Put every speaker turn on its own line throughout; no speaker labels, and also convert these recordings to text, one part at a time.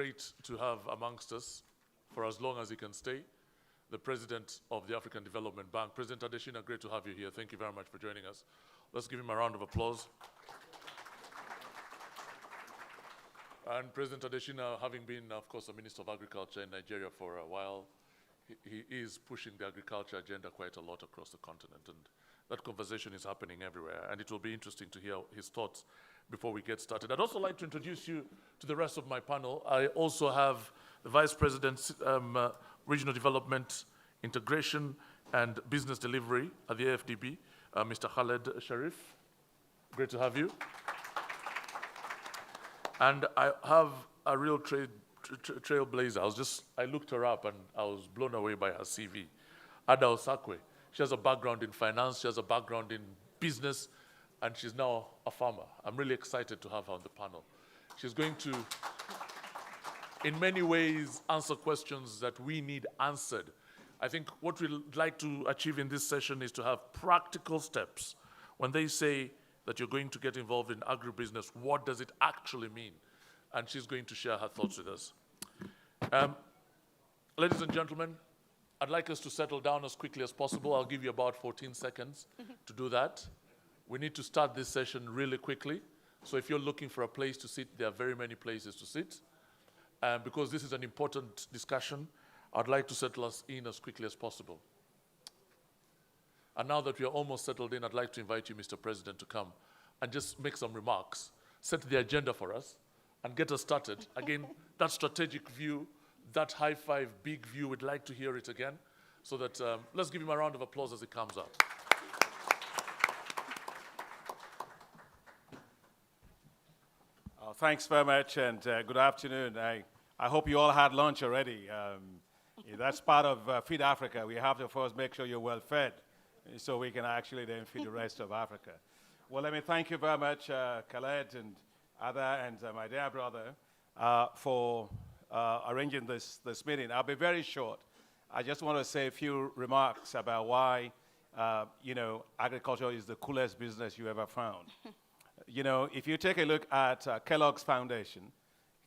great to have amongst us, for as long as he can stay, the President of the African Development Bank. President Adesina, great to have you here. Thank you very much for joining us. Let's give him a round of applause. And President Adesina, having been, of course, a Minister of Agriculture in Nigeria for a while, he is pushing the agriculture agenda quite a lot across the continent. And that conversation is happening everywhere. And it will be interesting to hear his thoughts before we get started. I'd also like to introduce you to the rest of my panel. I also have the Vice President, Regional Development, Integration, and Business Delivery at the AFDB, Mr. Khaled Sharif. Great to have you. And I have a real trailblazer. I looked her up and I was blown away by her CV. Ada Osakwe. She has a background in finance, she has a background in business, and she's now a farmer. I'm really excited to have her on the panel. She's going to, in many ways, answer questions that we need answered. I think what we'd like to achieve in this session is to have practical steps. When they say that you're going to get involved in agribusiness, what does it actually mean? And she's going to share her thoughts with us. Ladies and gentlemen, I'd like us to settle down as quickly as possible. I'll give you about 14 seconds to do that. We need to start this session really quickly. So if you're looking for a place to sit, there are very many places to sit. Because this is an important discussion, I'd like to settle us in as quickly as possible. And now that we are almost settled in, I'd like to invite you, Mr. President, to come and just make some remarks, set the agenda for us, and get us started. Again, that strategic view, that high five, big view, we'd like to hear it again. So that, let's give him a round of applause as he comes up.
Thanks very much, and good afternoon. I hope you all had lunch already. That's part of Feed Africa. We have to first make sure you're well fed, so we can actually then feed the rest of Africa. Well, let me thank you very much, Khaled and Ada and my dear brother, for arranging this meeting. I'll be very short. I just want to say a few remarks about why, agriculture is the coolest business you ever found. If you take a look at Kellogg's Foundation,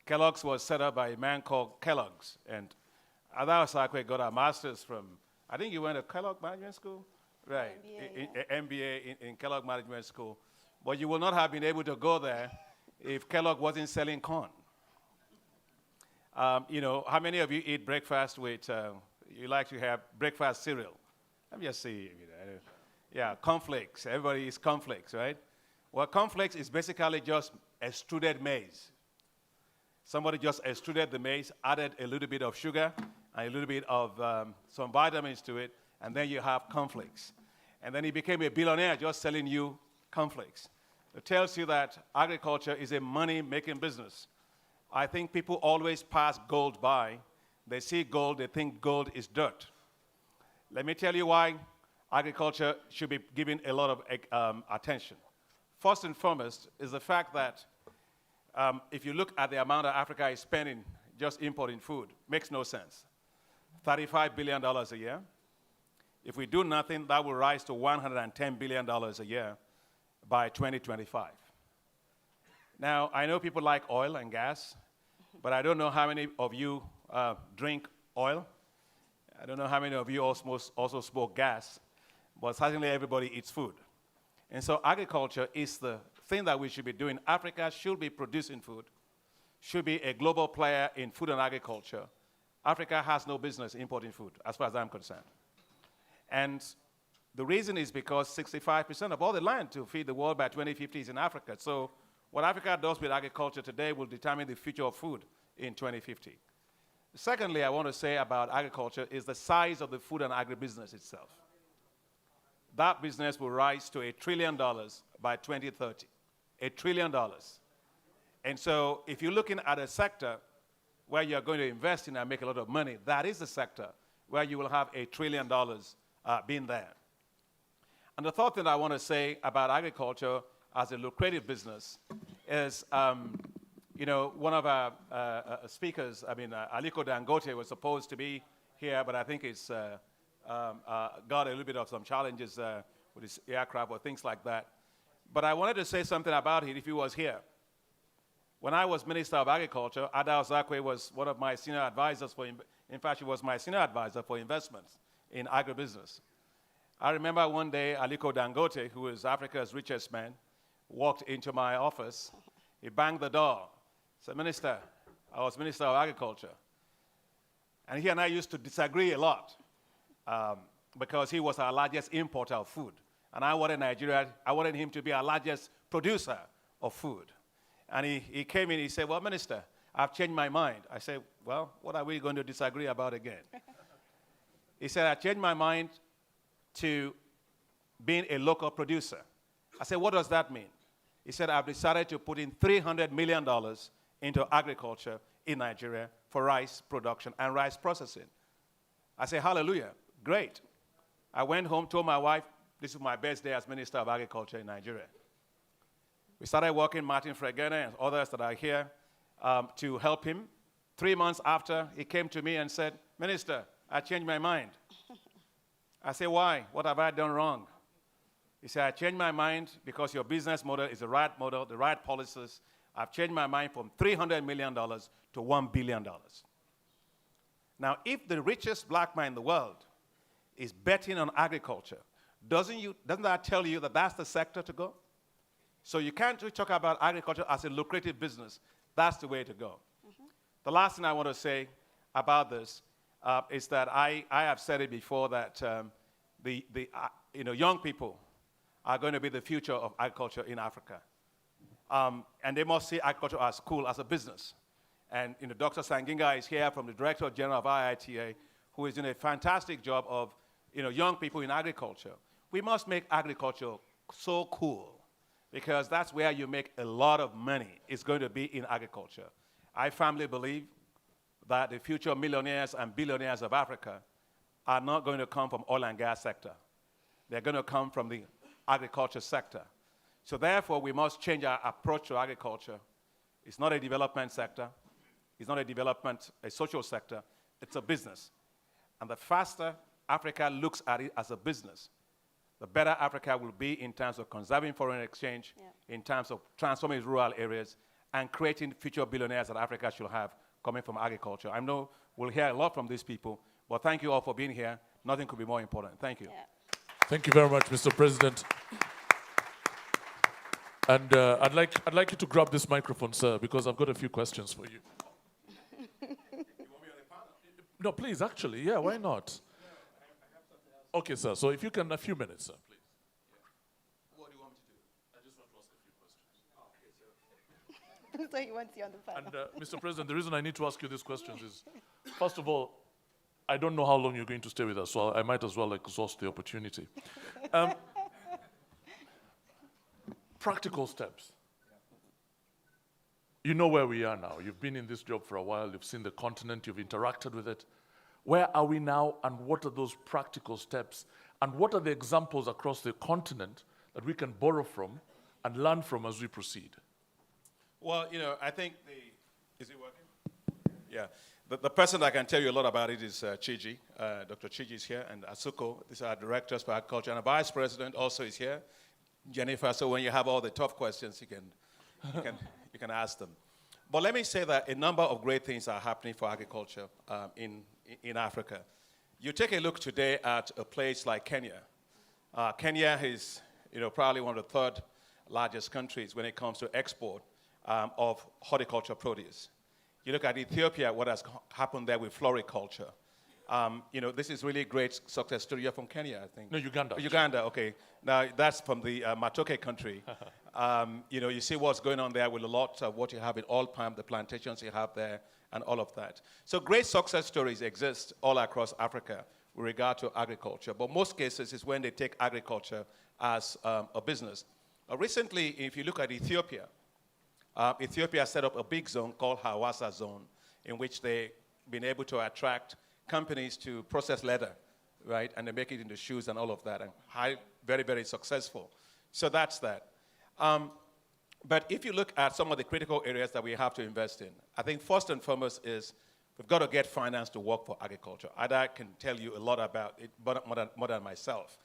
Kellogg's was set up by a man called Kellogg's, and Ada Osakwe got a master's from, I think you went to Kellogg Management School? Right, MBA in Kellogg Management School. But you will not have been able to go there if Kellogg wasn't selling corn. How many of you eat breakfast with, you like to have breakfast cereal? Let me just see. Yeah, cornflakes. Everybody eats cornflakes, right? Well, cornflakes is basically just extruded maize. Somebody just extruded the maize, added a little bit of sugar, and a little bit of some vitamins to it, and then you have cornflakes. And then he became a billionaire just selling you cornflakes. It tells you that agriculture is a money-making business. I think people always pass gold by. They see gold, they think gold is dirt. Let me tell you why agriculture should be given a lot of attention. First and foremost is the fact that if you look at the amount that Africa is spending just importing food, makes no sense. $35 billion a year. If we do nothing, that will rise to $110 billion a year by 2025. Now, I know people like oil and gas, but I don't know how many of you drink oil. I don't know how many of you also smoke gas, but certainly everybody eats food. And so agriculture is the thing that we should be doing. Africa should be producing food, should be a global player in food and agriculture. Africa has no business importing food, as far as I'm concerned. And the reason is because 65% of all the land to feed the world by 2050 is in Africa. So what Africa does with agriculture today will determine the future of food in 2050. Secondly, I want to say about agriculture is the size of the food and agribusiness itself. That business will rise to $1 trillion by 2030. $1 trillion. And so if you're looking at a sector where you're going to invest in and make a lot of money, that is the sector where you will have $1 trillion being there. And the third thing I want to say about agriculture as a lucrative business is, one of our speakers, Aliko Dangote was supposed to be here, but I think it's got a little bit of some challenges with his aircraft or things like that. But I wanted to say something about it if he was here. When I was Minister of Agriculture, Ada Osakwe was one of my senior advisors in fact, she was my senior advisor for investments in agribusiness. I remember one day, Aliko Dangote, who is Africa's richest man, walked into my office. He banged the door. Said, Minister, I was Minister of Agriculture. And he and I used to disagree a lot because he was our largest importer of food. And I wanted him to be our largest producer of food. And he came in, he said, well, Minister, I've changed my mind. I said, well, what are we going to disagree about again? He said, I changed my mind to being a local producer. I said, what does that mean? He said, I've decided to put in $300 million into agriculture in Nigeria for rice production and rice processing. I said, hallelujah, great. I went home, told my wife, this is my best day as Minister of Agriculture in Nigeria. We started working, Martin Fregene and others that are here, to help him. 3 months after, he came to me and said, Minister, I changed my mind. I said, why? What have I done wrong? He said, I changed my mind because your business model is the right model, the right policies. I've changed my mind from $300 million to $1 billion. Now, if the richest black man in the world is betting on agriculture, doesn't that tell you that that's the sector to go? So you can't really talk about agriculture as a lucrative business. That's the way to go. Mm-hmm. The last thing I want to say about this is that I have said it before that young people are going to be the future of agriculture in Africa. And they must see agriculture as cool, as a business. And Dr. Sanginga is here from the Director General of IITA, who is doing a fantastic job of young people in agriculture. We must make agriculture so cool because that's where you make a lot of money. It's going to be in agriculture. I firmly believe that the future millionaires and billionaires of Africa are not going to come from oil and gas sector. They're going to come from the agriculture sector. So therefore, we must change our approach to agriculture. It's not a development sector. It's not a social sector. It's a business. And the faster Africa looks at it as a business, the better Africa will be in terms of conserving foreign exchange, in terms of transforming rural areas, and creating future billionaires that Africa should have coming from agriculture. I know we'll hear a lot from these people, but thank you all for being here. Nothing could be more important. Thank you.
Yeah.
Thank you very much, Mr. President. And I'd like you to grab this microphone, sir, because I've got a few questions for you. You want me on the panel? No, please, actually, yeah, why not? Okay, sir, so if you can, a few minutes, sir, please. Yeah. What do you want me to do? I just want to ask a few questions.
So he wants you on the panel.
And Mr. President, the reason I need to ask you these questions is, first of all, I don't know how long you're going to stay with us, so I might as well exhaust the opportunity. Practical steps. You know where we are now. You've been in this job for a while. You've seen the continent. You've interacted with it. Where are we now, and what are those practical steps? And what are the examples across the continent that we can borrow from and learn from as we proceed?
Well, I think is it working? Yeah. The person that can tell you a lot about it is Chiji. Dr. Chiji is here, and Asuko. These are directors for agriculture, and the vice president also is here, Jennifer. So when you have all the tough questions, you can ask them. But let me say that a number of great things are happening for agriculture in Africa. You take a look today at a place like Kenya. Kenya is, probably one of the third largest countries when it comes to export of horticulture produce. You look at Ethiopia, what has happened there with floriculture. This is really a great success story from Kenya, I think.
No, Uganda.
Uganda, okay. Now, that's from the Matoke country. You see what's going on there with a lot of what you have in oil palm, the plantations you have there, and all of that. So great success stories exist all across Africa with regard to agriculture. But most cases is when they take agriculture as a business. Recently, if you look at Ethiopia, Ethiopia set up a big zone called Hawassa Zone, in which they've been able to attract companies to process leather, right? And they make it into shoes and all of that, and very, very successful. So that's that. But if you look at some of the critical areas that we have to invest in, I think first and foremost is we've got to get finance to work for agriculture. Ada can tell you a lot about it, but more than myself.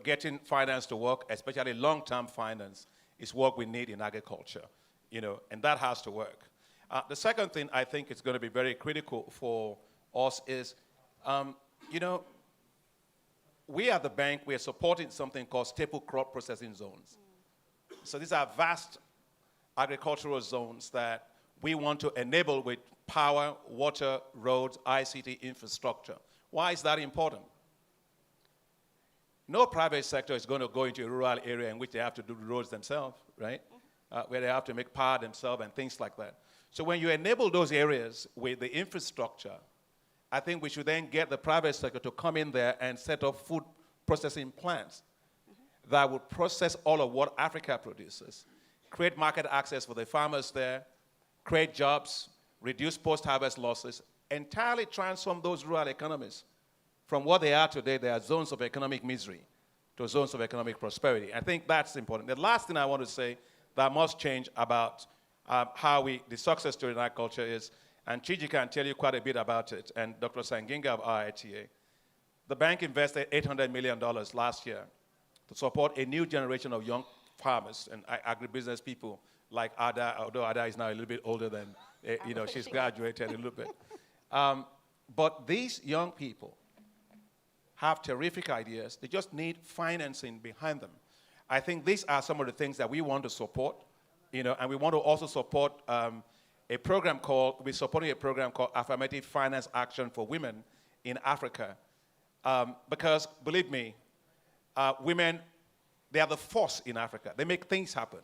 Getting finance to work, especially long-term finance, is what we need in agriculture. and that has to work. The second thing I think is going to be very critical for us is, we at the bank, we are supporting something called staple crop processing zones. So these are vast agricultural zones that we want to enable with power, water, roads, ICT infrastructure. Why is that important? No private sector is going to go into a rural area in which they have to do the roads themselves, right? Where they have to make power themselves and things like that. So when you enable those areas with the infrastructure, I think we should then get the private sector to come in there and set up food processing plants that would process all of what Africa produces, create market access for the farmers there, create jobs, reduce post-harvest losses, entirely transform those rural economies. From what they are today, they are zones of economic misery to zones of economic prosperity. I think that's important. The last thing I want to say that must change about the success story in agriculture is, and Chiji can tell you quite a bit about it, and Dr. Sanginga of IITA, the bank invested $800 million last year to support a new generation of young farmers and agribusiness people like Ada, although Ada is now a little bit older than, she's graduated a little bit. But these young people have terrific ideas. They just need financing behind them. I think these are some of the things that we want to support, and we want to also support we're supporting a program called Affirmative Finance Action for Women in Africa. Because, believe me, women, they are the force in Africa. They make things happen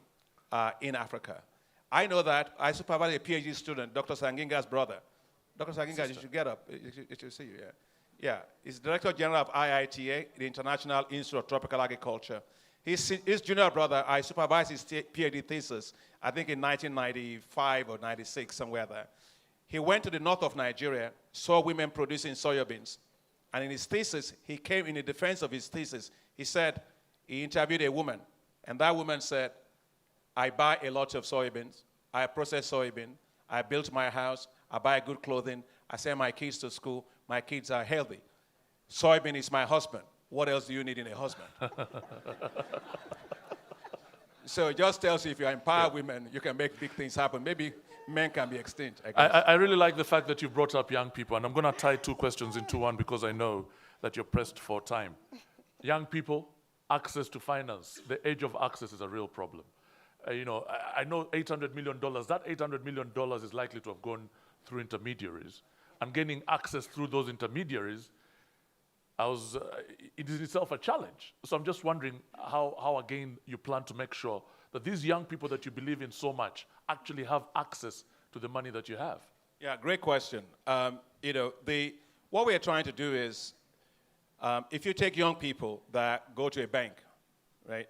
in Africa. I know that. I supervise a PhD student, Dr. Sanginga's brother. Dr. Sanginga, you should get up. It should see you, yeah. Yeah, he's Director General of IITA, the International Institute of Tropical Agriculture. His junior brother, I supervised his PhD thesis, I think in 1995 or 96, somewhere there. He went to the north of Nigeria, saw women producing soybeans. And in his thesis, he came in the defense of his thesis. He said, he interviewed a woman, and that woman said, I buy a lot of soybeans, I process soybean, I built my house, I buy good clothing, I send my kids to school, my kids are healthy. Soybean is my husband. What else do you need in a husband? So it just tells you if you empower women, you can make big things happen. Maybe men can be extinct, I guess.
I really like the fact that you brought up young people, and I'm going to tie two questions into one because I know that you're pressed for time. Young people, access to finance. The age of access is a real problem. I know $800 million. That $800 million is likely to have gone through intermediaries. And gaining access through those intermediaries, it is itself a challenge. So I'm just wondering how again, you plan to make sure that these young people that you believe in so much actually have access to the money that you have.
Yeah, great question. What we are trying to do is, if you take young people that go to a bank, right,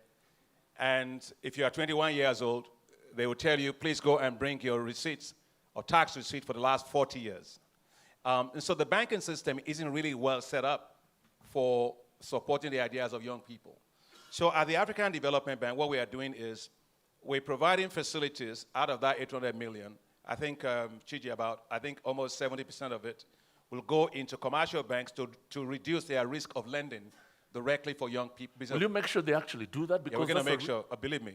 and if you are 21 years old, they will tell you, please go and bring your receipts or tax receipt for the last 40 years. And so the banking system isn't really well set up for supporting the ideas of young people. So at the African Development Bank, what we are doing is we're providing facilities out of that 800 million. I think, Chiji, almost 70% of it will go into commercial banks to reduce their risk of lending directly for young people.
Will you make sure they actually do that?
Because we're going to make sure, believe me.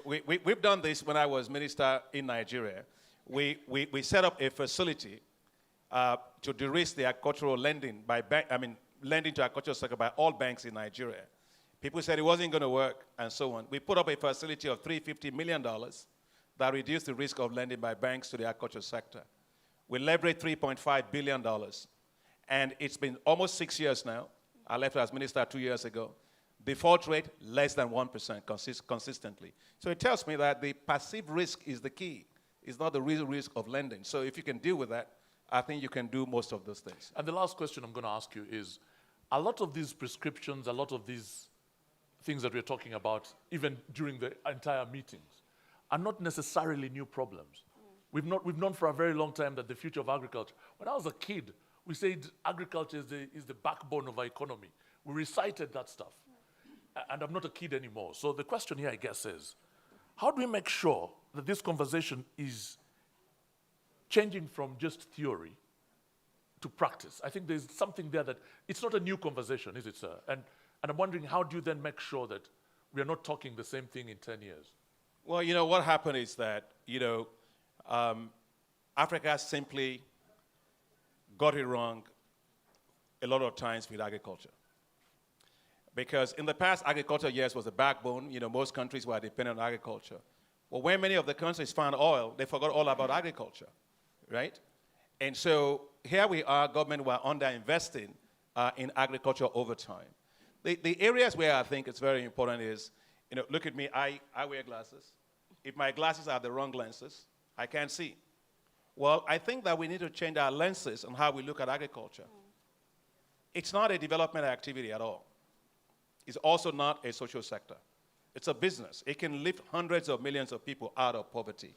We've done this when I was minister in Nigeria. We set up a facility to de-risk the agricultural lending lending to agricultural sector by all banks in Nigeria. People said it wasn't going to work and so on. We put up a facility of $350 million that reduced the risk of lending by banks to the agricultural sector. We leveraged $3.5 billion. And it's been almost 6 years now. I left as minister 2 years ago. Default rate, less than 1% consistently. So it tells me that the perceived risk is the key. It's not the real risk of lending. So if you can deal with that, I think you can do most of those things.
And the last question I'm going to ask you is, a lot of these prescriptions, a lot of these things that we're talking about, even during the entire meetings, are not necessarily new problems. We've known for a very long time that the future of agriculture, when I was a kid, we said agriculture is the backbone of our economy. We recited that stuff. And I'm not a kid anymore. So the question here, I guess, is, how do we make sure that this conversation is changing from just theory to practice? I think there's something there that it's not a new conversation, is it, sir? And I'm wondering, how do you then make sure that we are not talking the same thing in 10 years?
Well, what happened is that, Africa simply got it wrong a lot of times with agriculture. Because in the past, agriculture, yes, was the backbone. Most countries were dependent on agriculture. Well, when many of the countries found oil, they forgot all about agriculture, right? And so here we are, government were underinvesting in agriculture over time. The areas where I think it's very important is, look at me, I wear glasses. If my glasses are the wrong lenses, I can't see. Well, I think that we need to change our lenses on how we look at agriculture. It's not a development activity at all. It's also not a social sector. It's a business. It can lift hundreds of millions of people out of poverty.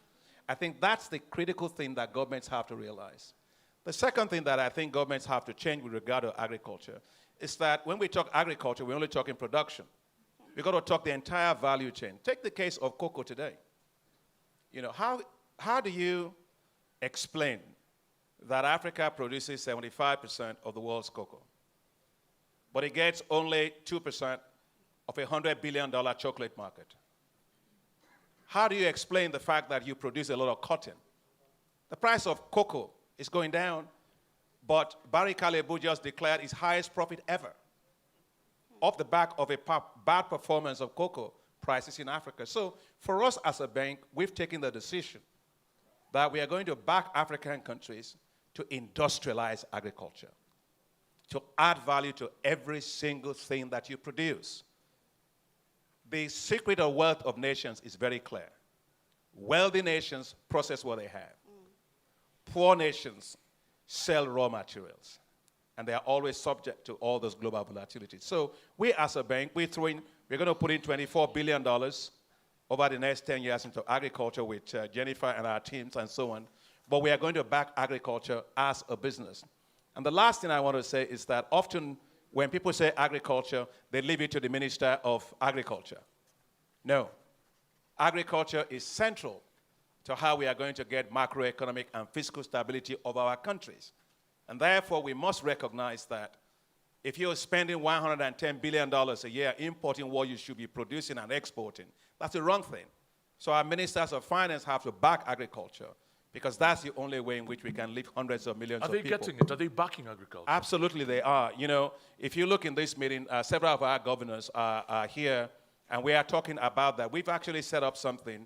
I think that's the critical thing that governments have to realize. The second thing that I think governments have to change with regard to agriculture is that when we talk agriculture, we're only talking production. We've got to talk the entire value chain. Take the case of cocoa today. How do you explain that Africa produces 75% of the world's cocoa, but it gets only 2% of a $100 billion chocolate market? How do you explain the fact that you produce a lot of cotton? The price of cocoa is going down, but Barry Callebaut just declared his highest profit ever off the back of a bad performance of cocoa prices in Africa. So for us as a bank, we've taken the decision that we are going to back African countries to industrialize agriculture, to add value to every single thing that you produce. The secret of wealth of nations is very clear. Wealthy nations process what they have. Poor nations sell raw materials. And they are always subject to all those global volatilities. So we as a bank, we're going to put in $24 billion over the next 10 years into agriculture with Jennifer and our teams and so on. But we are going to back agriculture as a business. And the last thing I want to say is that often when people say agriculture, they leave it to the Minister of Agriculture. No. Agriculture is central to how we are going to get macroeconomic and fiscal stability of our countries. And therefore, we must recognize that if you're spending $110 billion a year importing what you should be producing and exporting, that's the wrong thing. So our ministers of finance have to back agriculture because that's the only way in which we can lift hundreds of millions of people.
Are they getting it? Are they backing agriculture?
Absolutely, they are. If you look in this meeting, several of our governors are here, and we are talking about that. We've actually set up something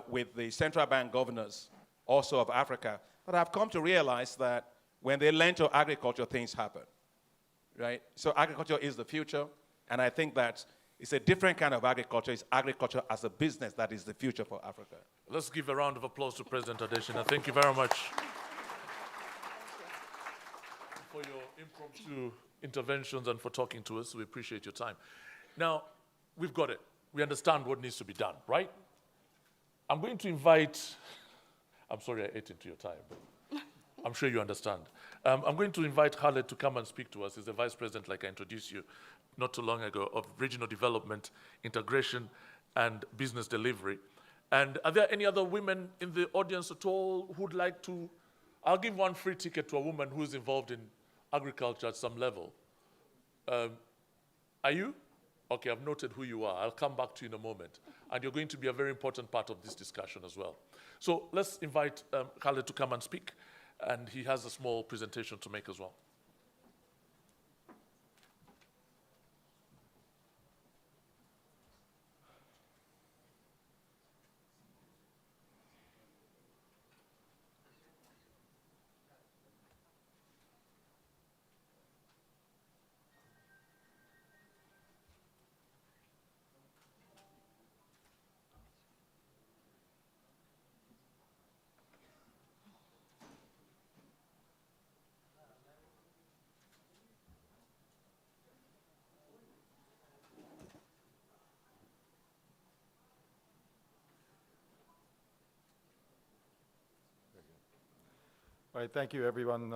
with the central bank governors also of Africa, but I've come to realize that when they lend to agriculture, things happen, right? So agriculture is the future, and I think that it's a different kind of agriculture. It's agriculture as a business that is the future for Africa.
Let's give a round of applause to President Adesina. Thank you very much for your impromptu interventions and for talking to us. We appreciate your time. Now, we've got it. We understand what needs to be done, right? I'm going to invite, I'm sorry I ate into your time, but I'm sure you understand. I'm going to invite Khaled to come and speak to us. He's the Vice President, like I introduced you not too long ago, of Regional Development, Integration, and Business Delivery. And are there any other women in the audience at all who'd like to? I'll give one free ticket to a woman who's involved in agriculture at some level. Are you? Okay, I've noted who you are. I'll come back to you in a moment. And you're going to be a very important part of this discussion as well. So let's invite Khaled to come and speak. And he has a small presentation to make as well.
All right, thank you, everyone.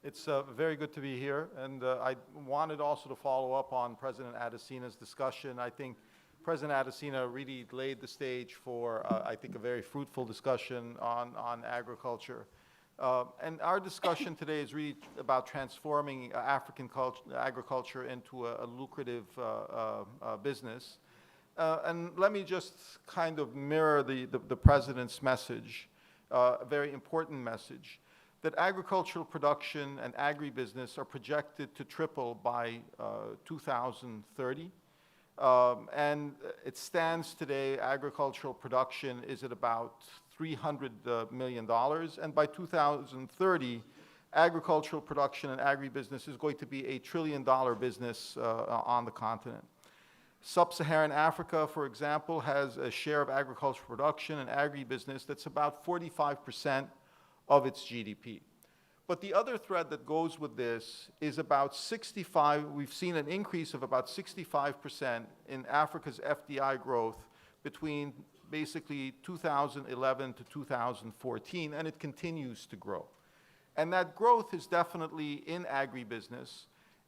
It's very good to be here. And I wanted also to follow up on President Adesina's discussion. I think President Adesina really laid the stage for, I think, a very fruitful discussion on agriculture. And our discussion today is really about transforming African agriculture into a lucrative business. And let me just kind of mirror the president's message, a very important message, that agricultural production and agribusiness are projected to triple by 2030. And it stands today, agricultural production is at about $300 million, and by 2030, agricultural production and agribusiness is going to be a $1 trillion business on the continent. Sub-Saharan Africa, for example, has a share of agricultural production and agribusiness that's about 45% of its GDP. But the other thread that goes with this is about 65, we've seen an increase of about 65% in Africa's FDI growth between basically 2011 to 2014, and it continues to grow. And that growth is definitely in agribusiness,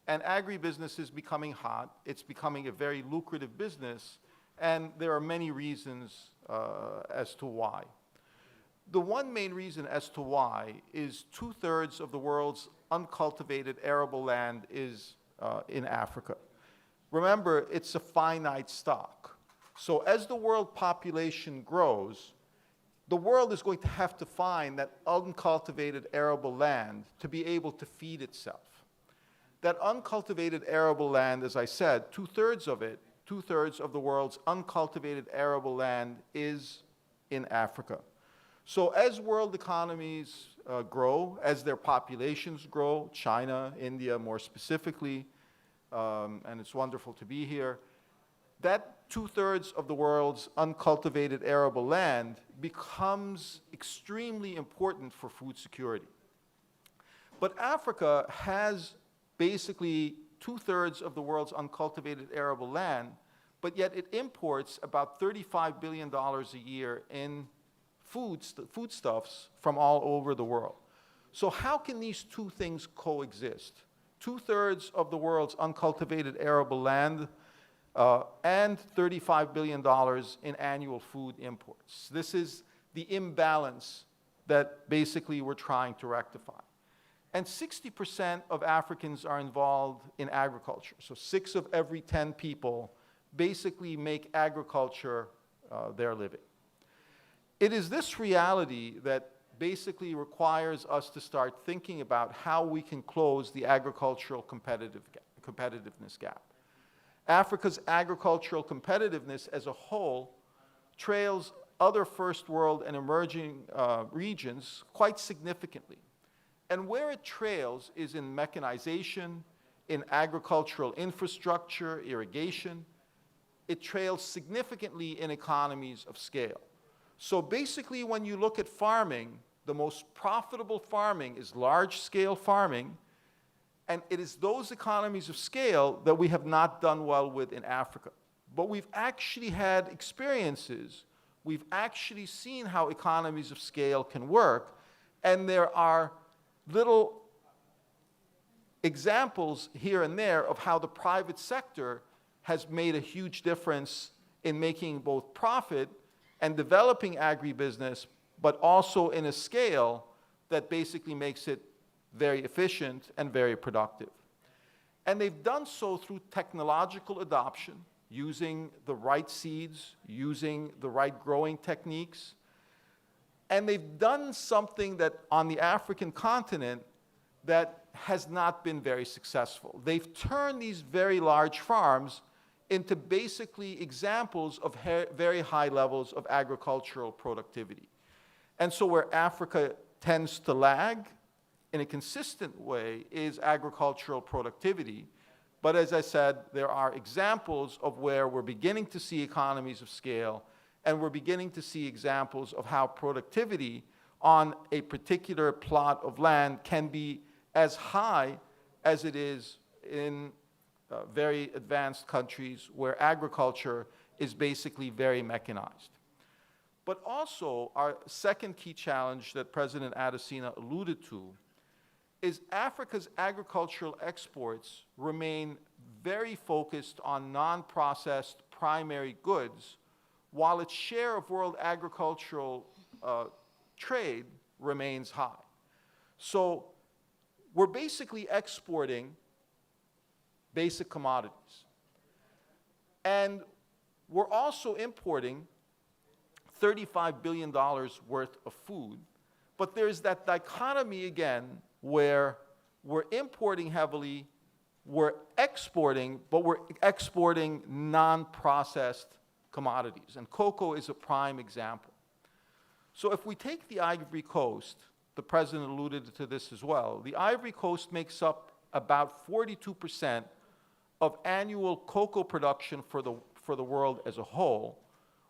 and agribusiness is becoming hot. It's becoming a very lucrative business, and there are many reasons as to why. The one main reason as to why is 2/3 of the world's uncultivated arable land is in Africa. Remember, it's a finite stock. So as the world population grows, the world is going to have to find that uncultivated arable land to be able to feed itself. That uncultivated arable land, as I said, 2/3 of it, 2/3 of the world's uncultivated arable land is in Africa. So as world economies grow, as their populations grow, China, India more specifically, and it's wonderful to be here, that 2/3 of the world's uncultivated arable land becomes extremely important for food security. But Africa has basically 2/3 of the world's uncultivated arable land, but yet it imports about $35 billion a year in foodstuffs from all over the world. So how can these two things coexist? 2/3 of the world's uncultivated arable land and $35 billion in annual food imports. This is the imbalance that basically we're trying to rectify. And 60% of Africans are involved in agriculture. So 6 of every 10 people basically make agriculture their living. It is this reality that basically requires us to start thinking about how we can close the agricultural competitiveness gap. Africa's agricultural competitiveness as a whole trails other first world and emerging regions quite significantly. And where it trails is in mechanization, in agricultural infrastructure, irrigation. It trails significantly in economies of scale. So basically, when you look at farming, the most profitable farming is large-scale farming, and it is those economies of scale that we have not done well with in Africa. But we've actually had experiences, we've actually seen how economies of scale can work, and there are little examples here and there of how the private sector has made a huge difference in making both profit and developing agribusiness, but also in a scale that basically makes it very efficient and very productive. And they've done so through technological adoption, using the right seeds, using the right growing techniques. And they've done something that on the African continent that has not been very successful. They've turned these very large farms into basically examples of very high levels of agricultural productivity. And so where Africa tends to lag in a consistent way is agricultural productivity. But as I said, there are examples of where we're beginning to see economies of scale, and we're beginning to see examples of how productivity on a particular plot of land can be as high as it is in very advanced countries where agriculture is basically very mechanized. But also, our second key challenge that President Adesina alluded to is Africa's agricultural exports remain very focused on non-processed primary goods, while its share of world agricultural trade remains high. So we're basically exporting basic commodities. And we're also importing $35 billion worth of food. But there's that dichotomy again where we're importing heavily, we're exporting, but we're exporting non-processed commodities. And cocoa is a prime example. So if we take the Ivory Coast, the president alluded to this as well, the Ivory Coast makes up about 42% of annual cocoa production for the world as a whole,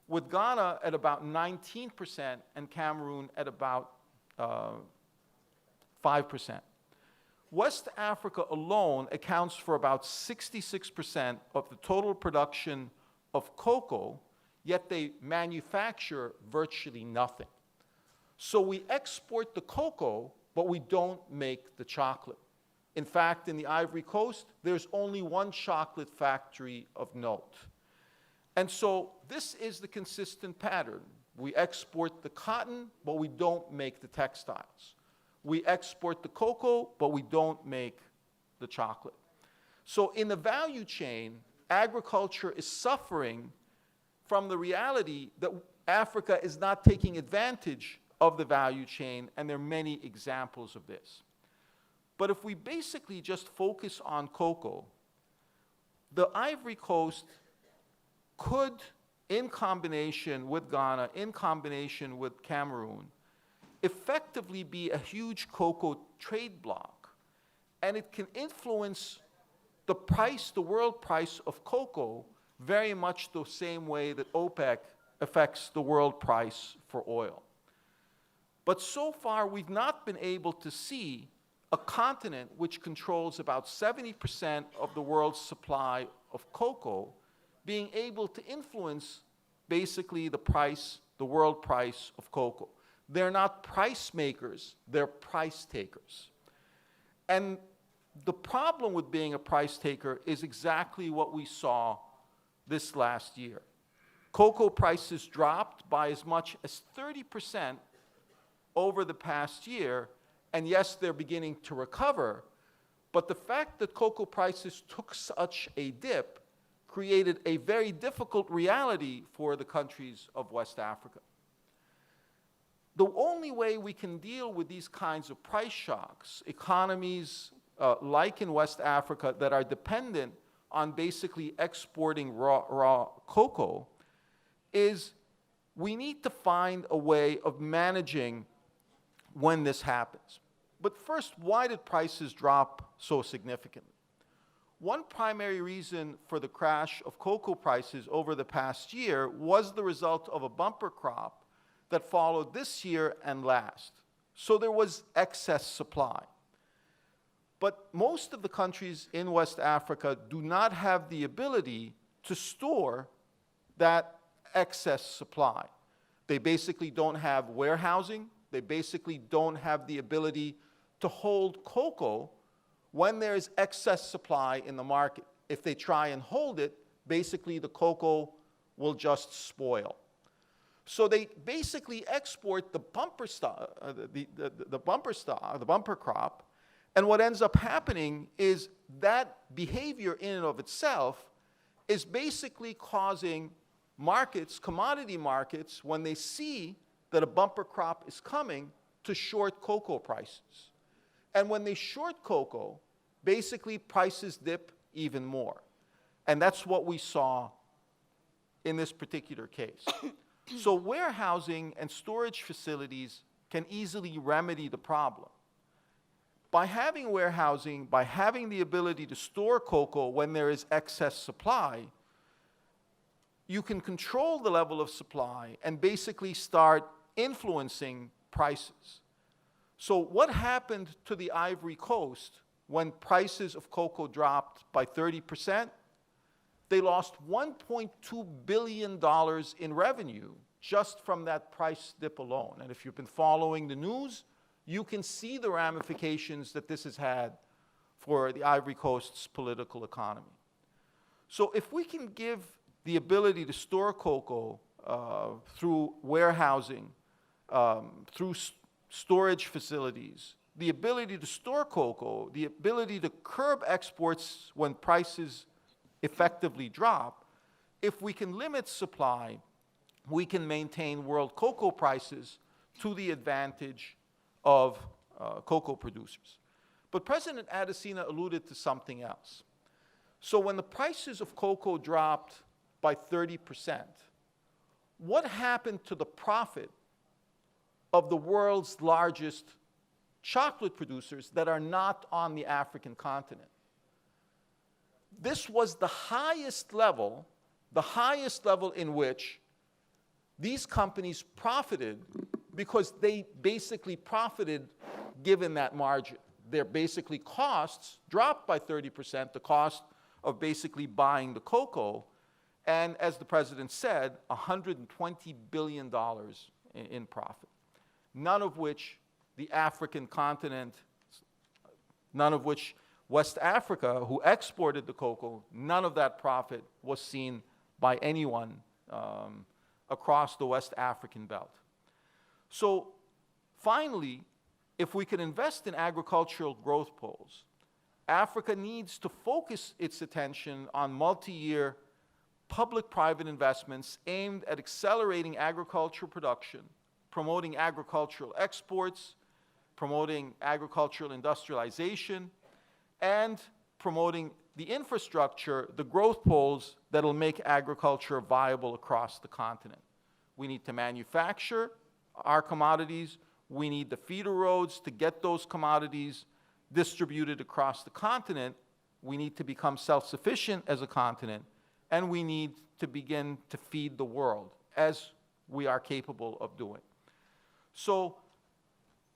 with Ghana at about 19% and Cameroon at about 5%. West Africa alone accounts for about 66% of the total production of cocoa, yet they manufacture virtually nothing. So we export the cocoa, but we don't make the chocolate. In fact, in the Ivory Coast, there's only one chocolate factory of note. And so this is the consistent pattern. We export the cotton, but we don't make the textiles. We export the cocoa, but we don't make the chocolate. So in the value chain, agriculture is suffering from the reality that Africa is not taking advantage of the value chain, and there are many examples of this. But if we basically just focus on cocoa, the Ivory Coast could, in combination with Ghana, in combination with Cameroon, effectively be a huge cocoa trade bloc. And it can influence the price, the world price of cocoa, very much the same way that OPEC affects the world price for oil. But so far, we've not been able to see a continent which controls about 70% of the world's supply of cocoa being able to influence basically the price, the world price of cocoa. They're not price makers, they're price takers. And the problem with being a price taker is exactly what we saw this last year. Cocoa prices dropped by as much as 30% over the past year, and yes, they're beginning to recover, but the fact that cocoa prices took such a dip created a very difficult reality for the countries of West Africa. The only way we can deal with these kinds of price shocks, economies like in West Africa that are dependent on basically exporting raw cocoa, is we need to find a way of managing when this happens. But first, why did prices drop so significantly? One primary reason for the crash of cocoa prices over the past year was the result of a bumper crop that followed this year and last. So there was excess supply. But most of the countries in West Africa do not have the ability to store that excess supply. They basically don't have warehousing. They basically don't have the ability to hold cocoa when there is excess supply in the market. If they try and hold it, basically the cocoa will just spoil. So they basically export the bumper crop, and what ends up happening is that behavior in and of itself is basically causing markets, commodity markets, when they see that a bumper crop is coming, to short cocoa prices. And when they short cocoa, basically prices dip even more. And that's what we saw in this particular case. So warehousing and storage facilities can easily remedy the problem. By having warehousing, by having the ability to store cocoa when there is excess supply, you can control the level of supply and basically start influencing prices. So what happened to the Ivory Coast when prices of cocoa dropped by 30%? They lost $1.2 billion in revenue just from that price dip alone. And if you've been following the news, you can see the ramifications that this has had for the Ivory Coast's political economy. So if we can give the ability to store cocoa through warehousing, through storage facilities, the ability to store cocoa, the ability to curb exports when prices effectively drop, if we can limit supply, we can maintain world cocoa prices to the advantage of cocoa producers. But President Adesina alluded to something else. So when the prices of cocoa dropped by 30%, what happened to the profit of the world's largest chocolate producers that are not on the African continent? This was the highest level in which these companies profited, because they basically profited given that margin. Their basically costs dropped by 30%, the cost of basically buying the cocoa, and as the president said, $120 billion in profit. None of which the African continent, none of which West Africa, who exported the cocoa, none of that profit was seen by anyone across the West African belt. So finally, if we can invest in agricultural growth poles, Africa needs to focus its attention on multi-year public-private investments aimed at accelerating agricultural production, promoting agricultural exports, promoting agricultural industrialization, and promoting the infrastructure, the growth poles that'll make agriculture viable across the continent. We need to manufacture our commodities. We need the feeder roads to get those commodities distributed across the continent. We need to become self-sufficient as a continent, and we need to begin to feed the world, as we are capable of doing. So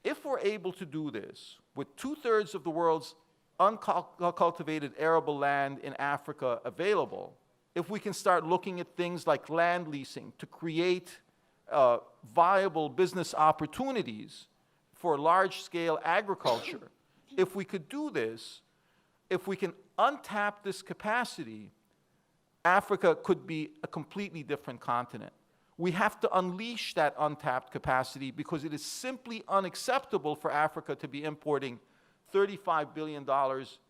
if we're able to do this with 2/3 of the world's uncultivated arable land in Africa available, if we can start looking at things like land leasing to create viable business opportunities for large-scale agriculture, if we could do this, if we can untap this capacity, Africa could be a completely different continent. We have to unleash that untapped capacity, because it is simply unacceptable for Africa to be importing $35 billion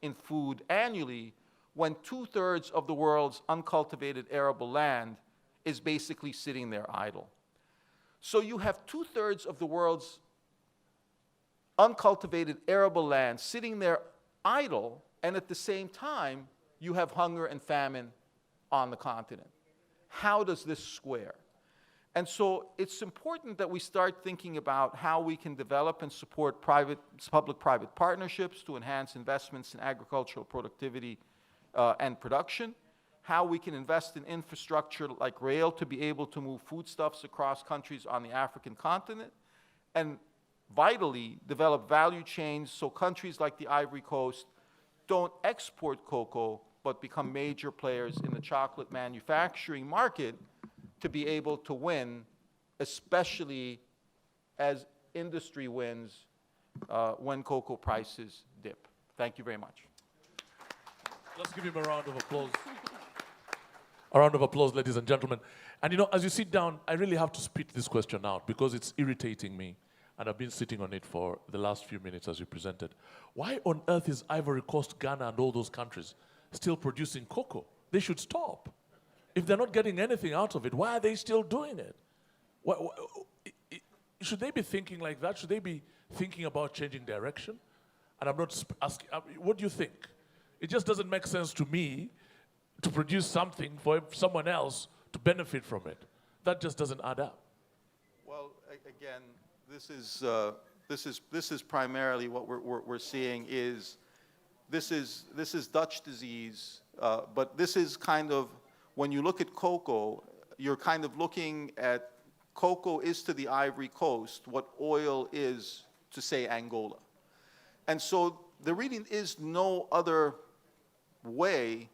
in food annually when 2/3 of the world's uncultivated arable land is basically sitting there idle. So you have 2/3 of the world's uncultivated arable land sitting there idle, and at the same time, you have hunger and famine on the continent. How does this square? And so it's important that we start thinking about how we can develop and support public-private partnerships to enhance investments in agricultural productivity and production, how we can invest in infrastructure like rail to be able to move foodstuffs across countries on the African continent, and vitally develop value chains so countries like the Ivory Coast don't export cocoa but become major players in the chocolate manufacturing market to be able to win, especially as industry wins when cocoa prices dip. Thank you very much.
Let's give him a round of applause. A round of applause, ladies and gentlemen. And you know, as you sit down, I really have to spit this question out because it's irritating me. And I've been sitting on it for the last few minutes as you presented. Why on earth is Ivory Coast, Ghana, and all those countries still producing cocoa? They should stop. If they're not getting anything out of it, why are they still doing it? Should they be thinking like that? Should they be thinking about changing direction? And I'm not asking, what do you think? It just doesn't make sense to me to produce something for someone else to benefit from it. That just doesn't add up.
Well, again, this is primarily what we're seeing is this is Dutch disease, but this is kind of, when you look at cocoa, you're kind of looking at cocoa is to the Ivory Coast what oil is to, say, Angola. And so there really is no other way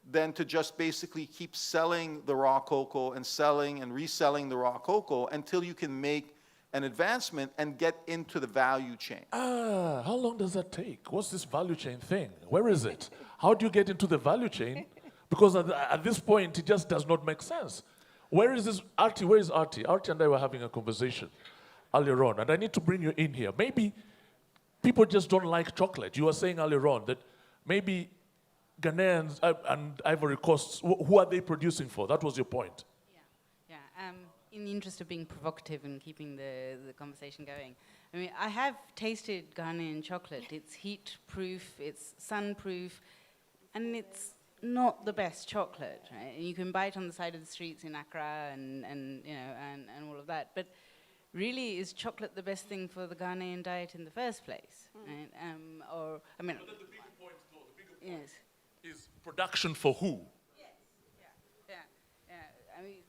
than to just basically keep selling the raw cocoa and selling and reselling the raw cocoa until you can make an advancement and get into the value chain.
How long does that take? What's this value chain thing? Where is it? How do you get into the value chain? Because at this point, it just does not make sense. Where is this? Artie, where is Artie? Artie and I were having a conversation earlier on, and I need to bring you in here. Maybe people just don't like chocolate. You were saying earlier on that maybe Ghanaians and Ivory Coast, who are they producing for? That was your point.
Yeah. In the interest of being provocative and keeping the conversation going, I mean, I have tasted Ghanaian chocolate. It's heat-proof, it's sun-proof, and it's not the best chocolate, right? And you can buy it on the side of the streets in Accra and all of that. But really, is chocolate the best thing for the Ghanaian diet in the first place? Right?
But then the bigger point, though,
Yes.
is production for who?
Yeah. I mean,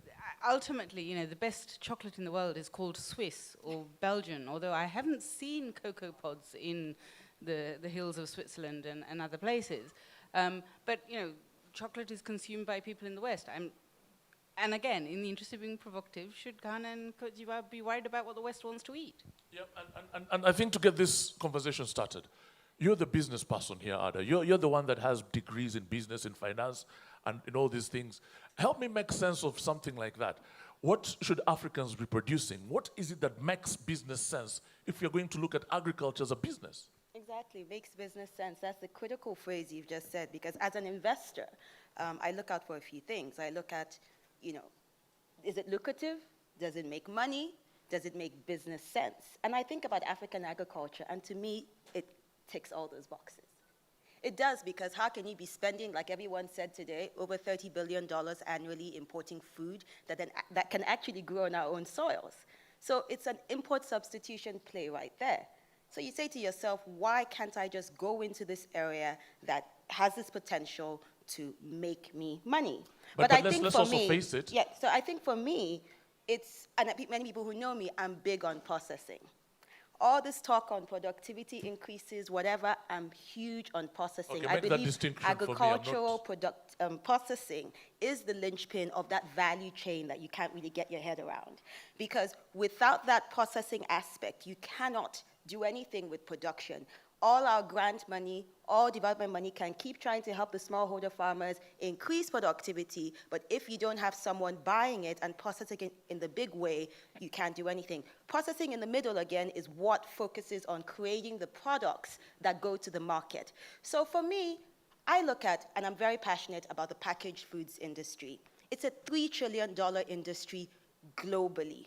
ultimately, the best chocolate in the world is called Swiss or Belgian, although I haven't seen cocoa pods in the hills of Switzerland and other places. But, chocolate is consumed by people in the West. And again, in the interest of being provocative, should Ghana and Cote d'Ivoire be worried about what the West wants to eat?
Yeah, and I think to get this conversation started, you're the business person here, Ada. You're the one that has degrees in business, in finance, and in all these things. Help me make sense of something like that. What should Africans be producing? What is it that makes business sense if you're going to look at agriculture as a business?
Exactly, makes business sense. That's the critical phrase you've just said, because as an investor, I look out for a few things. I look at, is it lucrative? Does it make money? Does it make business sense? And I think about African agriculture, and to me, it ticks all those boxes. It does, because how can you be spending, like everyone said today, over $30 billion annually importing food that can actually grow on our own soils? So it's an import substitution play right there. So you say to yourself, why can't I just go into this area that has this potential to make me money?
But
I
let's
think
also
for me,
face it.
Yeah, so I think for me, and many people who know me, I'm big on processing. All this talk on productivity increases, whatever, I'm huge on processing.
Okay,
I
make that
believe
distinction for me. I'm
agricultural processing is the linchpin of that value chain that you can't really get your head around. Because without that processing aspect, you cannot do anything with production. All our grant money, all development money can keep trying to help the smallholder farmers increase productivity, but if you don't have someone buying it and processing it in the big way, you can't do anything. Processing in the middle, again, is what focuses on creating the products that go to the market. So for me, I look at, and I'm very passionate about the packaged foods industry. It's a $3 trillion industry globally.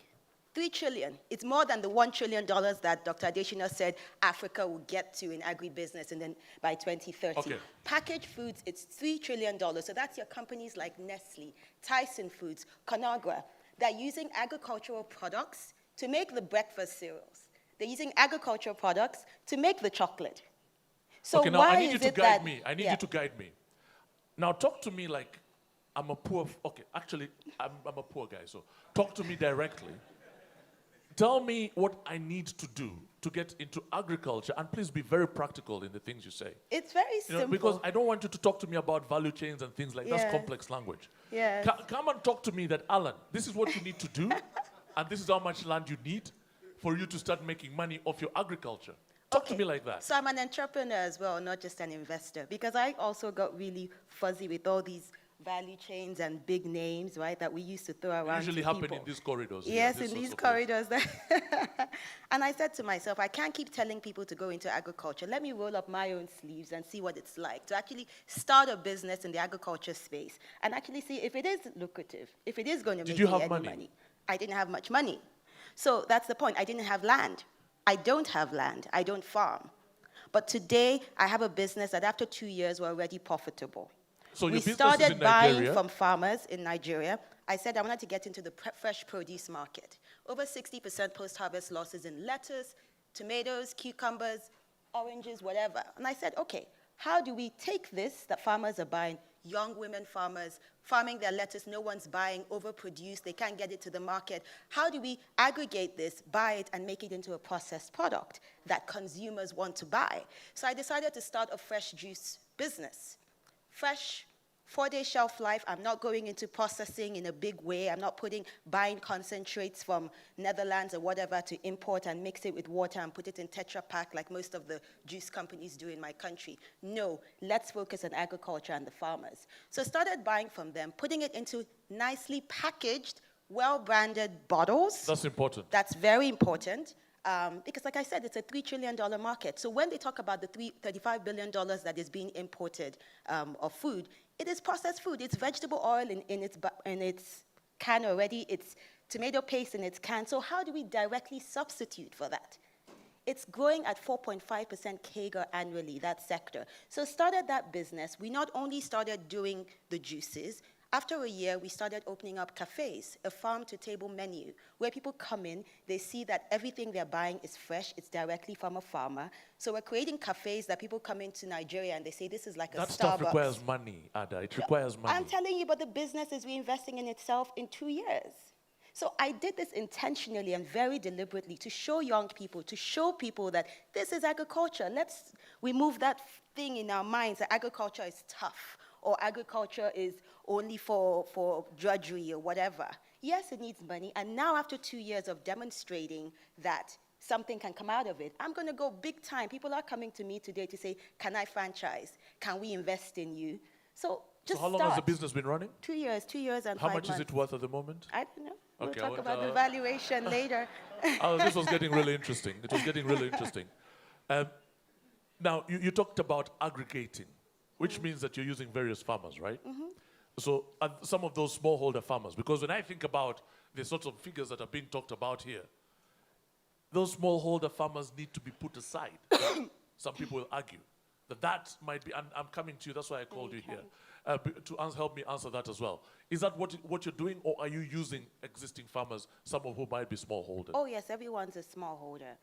3 trillion. It's more than the $1 trillion that Dr. Adesina said Africa will get to in agribusiness and then by 2030.
Okay.
Packaged foods, it's $3 trillion. So that's your companies like Nestle, Tyson Foods, Conagra. They're using agricultural products to make the breakfast cereals. They're using agricultural products to make the chocolate. So
Okay, now
why
I need you
is
to
it
guide
that,
me. I need
yeah.
you to guide me. Now talk to me like I'm a poor, okay, actually, I'm a poor guy, so talk to me directly. Tell me what I need to do to get into agriculture, and please be very practical in the things you say.
It's very simple.
Because I don't want you to talk to me about value chains and things like that's
Yeah.
complex language.
Yes.
Come and talk to me that, Alan, this is what you need to do, and this is how much land you need for you to start making money off your agriculture. Talk to me like that.
So I'm an entrepreneur as well, not just an investor, because I also got really fuzzy with all these value chains and big names, right, that we used to throw around
Usually
to
happen
people.
in these corridors.
Yes,
these
in these
sorts of places.
corridors. And I said to myself, I can't keep telling people to go into agriculture. Let me roll up my own sleeves and see what it's like to actually start a business in the agriculture space and actually see if it is lucrative, if it is going to
Did
make
you
me
have
any
money?
money. I didn't have much money. So that's the point. I didn't have land. I don't have land. I don't farm. But today, I have a business that after 2 years, we're already profitable.
So your
We
business
started
is in
buying
Nigeria.
from farmers in Nigeria. I said I wanted to get into the fresh produce market. Over 60% post-harvest losses in lettuce, tomatoes, cucumbers, oranges, whatever. And I said, okay, how do we take this that farmers are buying, young women farmers, farming their lettuce, no one's buying, overproduced, they can't get it to the market. How do we aggregate this, buy it, and make it into a processed product that consumers want to buy? So I decided to start a fresh juice business. Fresh, 4-day shelf life. I'm not going into processing in a big way. I'm not buying concentrates from Netherlands or whatever to import and mix it with water and put it in Tetra Pak like most of the juice companies do in my country. No, let's focus on agriculture and the farmers. So started buying from them, putting it into nicely packaged, well-branded bottles.
That's important.
That's very important. Because like I said, it's a $3 trillion market. So when they talk about the $35 billion that is being imported of food, it is processed food. It's vegetable oil in its can already. It's tomato paste in its can. So how do we directly substitute for that? It's growing at 4.5% CAGR annually, that sector. So started that business. We not only started doing the juices, after a year, we started opening up cafes, a farm-to-table menu, where people come in, they see that everything they're buying is fresh, it's directly from a farmer. So we're creating cafes that people come into Nigeria and they say, this is like a Starbucks.
That stuff requires money, Ada. It requires money.
I'm telling you, but the business is reinvesting in itself in 2 years. So I did this intentionally and very deliberately to show young people, to show people that this is agriculture. Let's remove that thing in our minds that agriculture is tough or agriculture is only for drudgery or whatever. Yes, it needs money. And now after 2 years of demonstrating that something can come out of it, I'm going to go big time. People are coming to me today to say, can I franchise? Can we invest in you? So just
how long has the business been running?
2 years, 2 years and
How
5 months.
much is it worth at the moment?
I don't know. We'll
Okay,
talk
well,
about the valuation later.
Oh, this was getting really interesting. It was getting really interesting. Now, you talked about aggregating, which means that you're using various farmers, right? So some of those smallholder farmers, because when I think about the sorts of figures that are being talked about here, those smallholder farmers need to be put aside. Some people will argue that might be, and I'm coming to you, that's why I called you here, to help me answer that as well. Is that what you're doing, or are you using existing farmers, some of whom might be smallholders?
Oh, yes, everyone's a smallholder.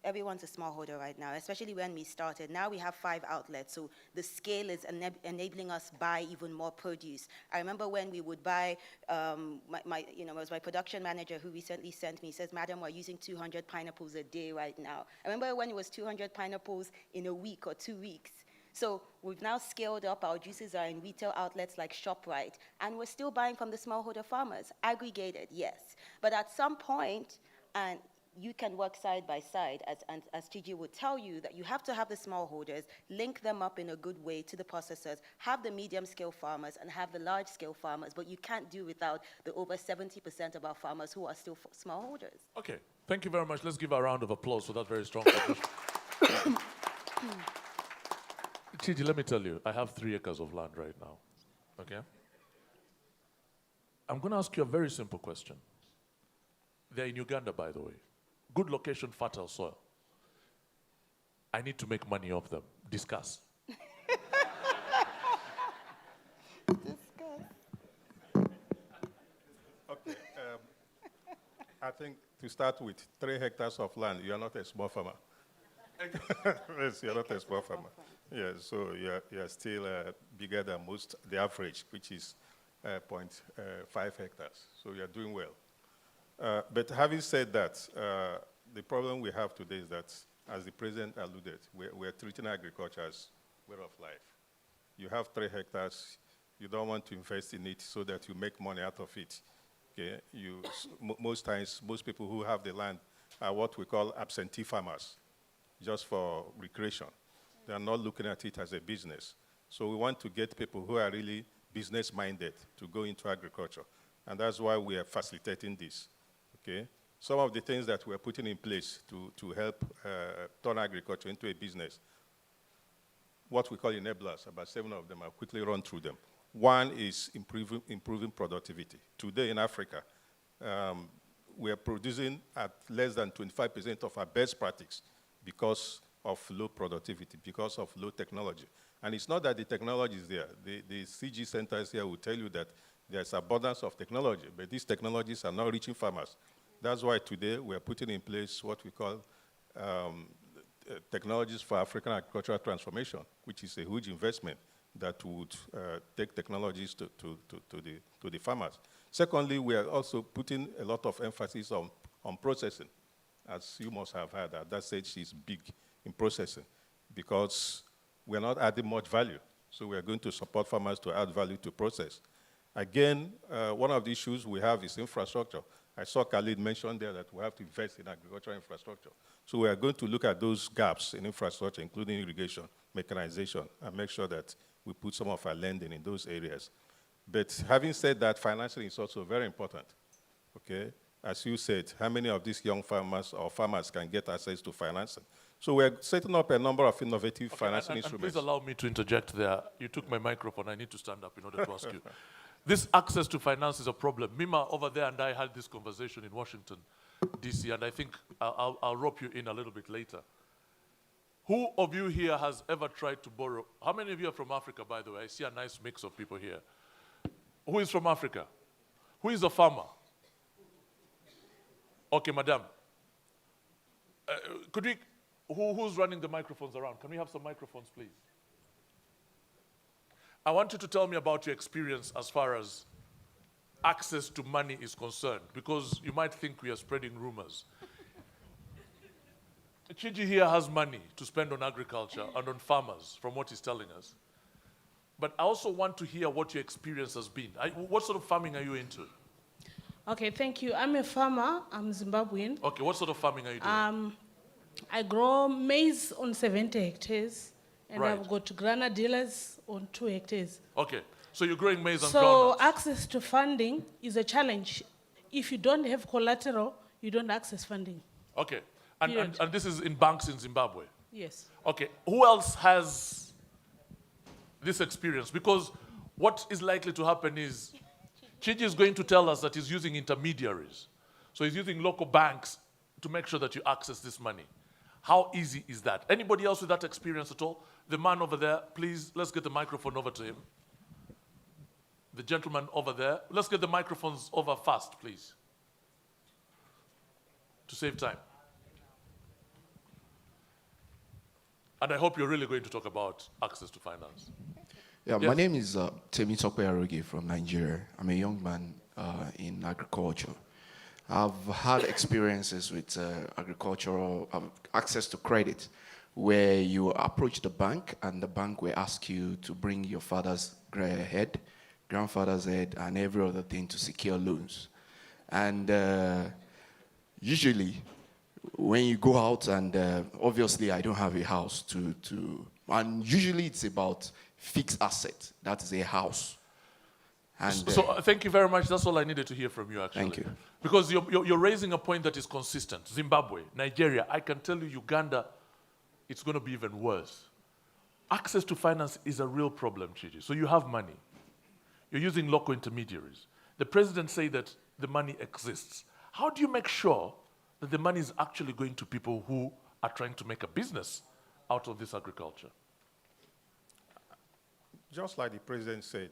Everyone's a smallholder right now, especially when we started. Now we have 5 outlets, so the scale is enabling us to buy even more produce. I remember when we would buy, it was my production manager who recently sent me, says, Madam, we're using 200 pineapples a day right now. I remember when it was 200 pineapples in a week or 2 weeks. So we've now scaled up. Our juices are in retail outlets like ShopRite, and we're still buying from the smallholder farmers. Aggregated, yes. But at some point, and you can work side by side, as Chiji would tell you, that you have to have the smallholders, link them up in a good way to the processors, have the medium-scale farmers, and have the large-scale farmers, but you can't do without the over 70% of our farmers who are still smallholders.
Okay, thank you very much. Let's give a round of applause for that very strong submission. Chiji, let me tell you, I have 3 acres of land right now, okay? I'm going to ask you a very simple question. They're in Uganda, by the way. Good location, fertile soil. I need to make money off them. Discuss.
Okay. I think to start with, 3 hectares of land, you are not a small farmer. Yes, you are not a small farmer. Yeah, so you are still bigger than the average, which is 0.5 hectares. So you are doing well. But having said that, the problem we have today is that, as the president alluded, we're treating agriculture as way of life. You have 3 hectares, you don't want to invest in it so that you make money out of it. Okay? Most times, most people who have the land are what we call absentee farmers, just for recreation. They are not looking at it as a business. So we want to get people who are really business-minded to go into agriculture. And that's why we are facilitating this. Okay? Some of the things that we're putting in place to help turn agriculture into a business, what we call enablers, about 7 of them, I'll quickly run through them. One is improving productivity. Today in Africa, we are producing at less than 25% of our best practice because of low productivity, because of low technology. And it's not that the technology is there. The CG centers here will tell you that there's abundance of technology, but these technologies are not reaching farmers. That's why today we're putting in place what we call technologies for African agricultural transformation, which is a huge investment that would take technologies to the farmers. Secondly, we are also putting a lot of emphasis on processing. As you must have heard, that stage is big in processing because we're not adding much value. So we are going to support farmers to add value to process. Again, one of the issues we have is infrastructure. I saw Khalid mention there that we have to invest in agricultural infrastructure. So we are going to look at those gaps in infrastructure, including irrigation, mechanization, and make sure that we put some of our lending in those areas. But having said that, financing is also very important, okay? as you said, how many of these young farmers or farmers can get access to financing? So we're setting up a number of innovative financing
And
instruments.
please allow me to interject there. You took my microphone. I need to stand up in order to ask you. This access to finance is a problem. Mima over there and I had this conversation in Washington, D.C., and I think I'll rope you in a little bit later. Who of you here has ever tried to borrow? How many of you are from Africa, by the way? I see a nice mix of people here. Who is from Africa? Who is a farmer? Okay, madam. Who's running the microphones around? Can we have some microphones, please? I want you to tell me about your experience as far as access to money is concerned, because you might think we are spreading rumors. Chiji here has money to spend on agriculture and on farmers, from what he's telling us. But I also want to hear what your experience has been. What sort of farming are you into?
Okay, thank you. I'm a farmer. I'm Zimbabwean.
Okay, what sort of farming are you doing?
I grow maize on 70 hectares, and
Right.
I've got granadillas on 2 hectares.
Okay, so you're growing maize and
So
groundnuts.
access to funding is a challenge. If you don't have collateral, you don't access funding.
Okay,
Period.
and this is in banks in Zimbabwe.
Yes.
Okay, who else has this experience? Because what is likely to happen is Chiji is going to tell us that he's using intermediaries. So he's using local banks to make sure that you access this money. How easy is that? Anybody else with that experience at all? The man over there, please, let's get the microphone over to him. The gentleman over there. Let's get the microphones over fast, please, to save time. And I hope you're really going to talk about access to finance.
Yeah,
Yes.
my name is Temitope Aroge from Nigeria. I'm a young man in agriculture. I've had experiences with agricultural access to credit, where you approach the bank and the bank will ask you to bring your father's grandfather's head, and every other thing to secure loans. And usually, when you go out and obviously I don't have a house and usually it's about fixed asset, that is a house. And
So thank you very much. That's all I needed to hear from you, actually.
Thank you.
Because you're raising a point that is consistent. Zimbabwe, Nigeria, I can tell you Uganda, it's going to be even worse. Access to finance is a real problem, Chiji. So you have money. You're using local intermediaries. The president said that the money exists. How do you make sure that the money is actually going to people who are trying to make a business out of this agriculture?
Just like the president said,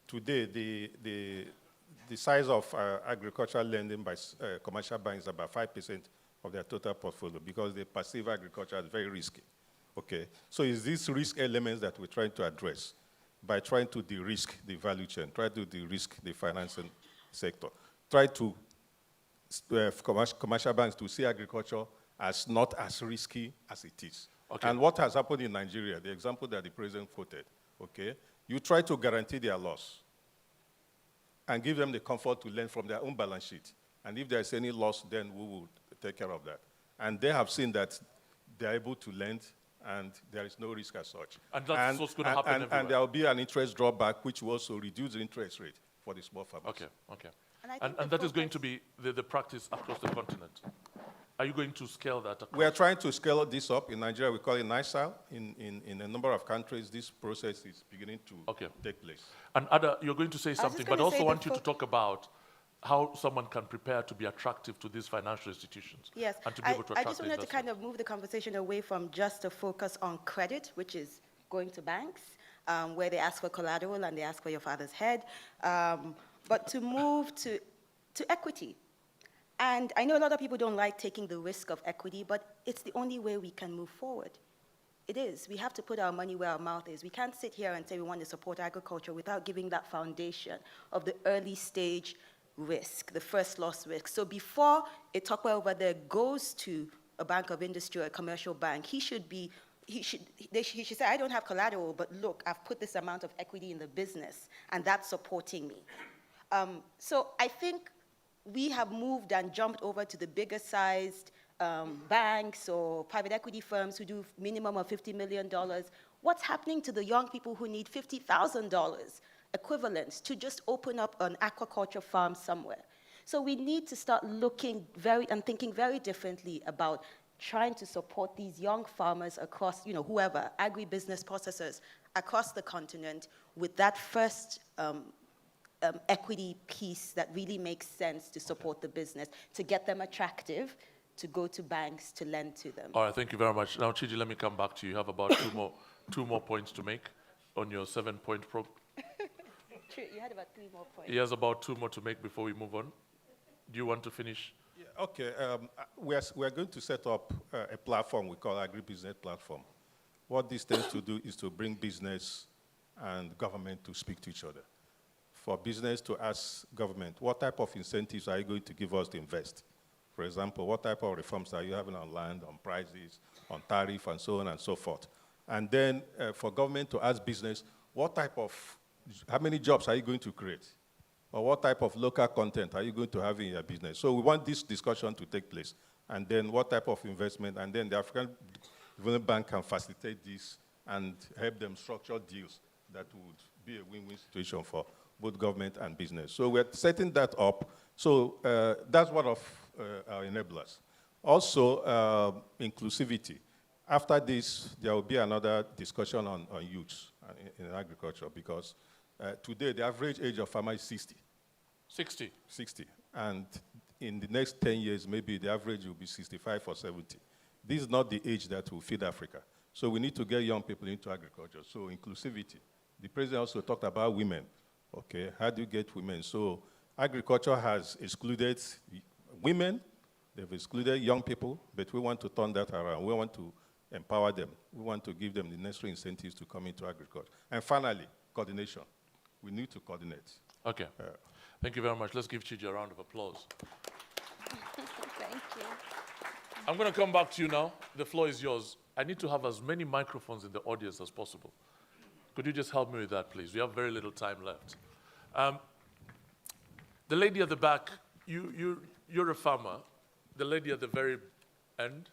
today the size of agricultural lending by commercial banks is about 5% of their total portfolio, because they perceive agriculture as very risky. Okay, so it's these risk elements that we're trying to address by trying to de-risk the value chain, try to de-risk the financing sector, try to commercial banks to see agriculture as not as risky as it is.
Okay.
And what has happened in Nigeria, the example that the president quoted, okay, you try to guarantee their loss and give them the comfort to lend from their own balance sheet. And if there's any loss, then we will take care of that. And they have seen that they're able to lend and there is no risk as such.
And that's what's gonna happen everywhere.
And there will be an interest drawback, which will also reduce the interest rate for the small farmers.
Okay, okay.
And I
And,
think
and
the
that is going to
focus-
be the practice across the continent. Are you going to scale that across?
We are trying to scale this up. In Nigeria, we call it NISAL. In a number of countries, this process is beginning to take place.
And Ada, you're going to say something, but I
gonna
also
say
want
the
you to talk about how someone can prepare to be attractive to these financial institutions.
Yes,
And to be able to
I
attract
just wanted to
investment.
kind of move the conversation away from just a focus on credit, which is going to banks, where they ask for collateral and they ask for your father's head, but to move to equity. And I know a lot of people don't like taking the risk of equity, but it's the only way we can move forward. It is. We have to put our money where our mouth is. We can't sit here and say we want to support agriculture without giving that foundation of the early stage risk, the first loss risk. So before a Tokwe over there goes to a bank of industry or a commercial bank, he should say, I don't have collateral, but look, I've put this amount of equity in the business, and that's supporting me. So I think we have moved and jumped over to the bigger sized banks or private equity firms who do minimum of $50 million. What's happening to the young people who need $50,000 equivalent to just open up an aquaculture farm somewhere? So we need to start looking and thinking very differently about trying to support these young farmers across, whoever, agribusiness processors across the continent with that first equity piece that really makes sense to support the business, to get them attractive, to go to banks to lend to them.
All right, thank you very much. Now, Chiji, let me come back to you. You have about two more points to make on your 7-point program.
True, you had about 3 more points.
He has about 2 more to make before we move on. Do you want to finish?
Yeah, okay, we're going to set up a platform we call Agribusiness Platform. What this tends to do is to bring business and government to speak to each other. For business to ask government, what type of incentives are you going to give us to invest? For example, what type of reforms are you having on land, on prices, on tariff, and so on and so forth? And then for government to ask business, how many jobs are you going to create? Or what type of local content are you going to have in your business? So we want this discussion to take place. And then what type of investment, and then the African Development Bank can facilitate this and help them structure deals that would be a win-win situation for both government and business. So we're setting that up. So that's one of our enablers. Also, inclusivity. After this, there will be another discussion on youths in agriculture because today, the average age of farmer is 60.
60.
60. And in the next 10 years, maybe the average will be 65 or 70. This is not the age that will feed Africa. So we need to get young people into agriculture. So inclusivity. The president also talked about women. Okay, how do you get women? So agriculture has excluded women. They've excluded young people, but we want to turn that around. We want to empower them. We want to give them the necessary incentives to come into agriculture. And finally, coordination. We need to coordinate.
Okay. Thank you very much. Let's give Chiji a round of applause.
Thank you.
I'm going to come back to you now. The floor is yours. I need to have as many microphones in the audience as possible. Could you just help me with that, please? We have very little time left. The lady at the back, you're a farmer. The lady at the very end.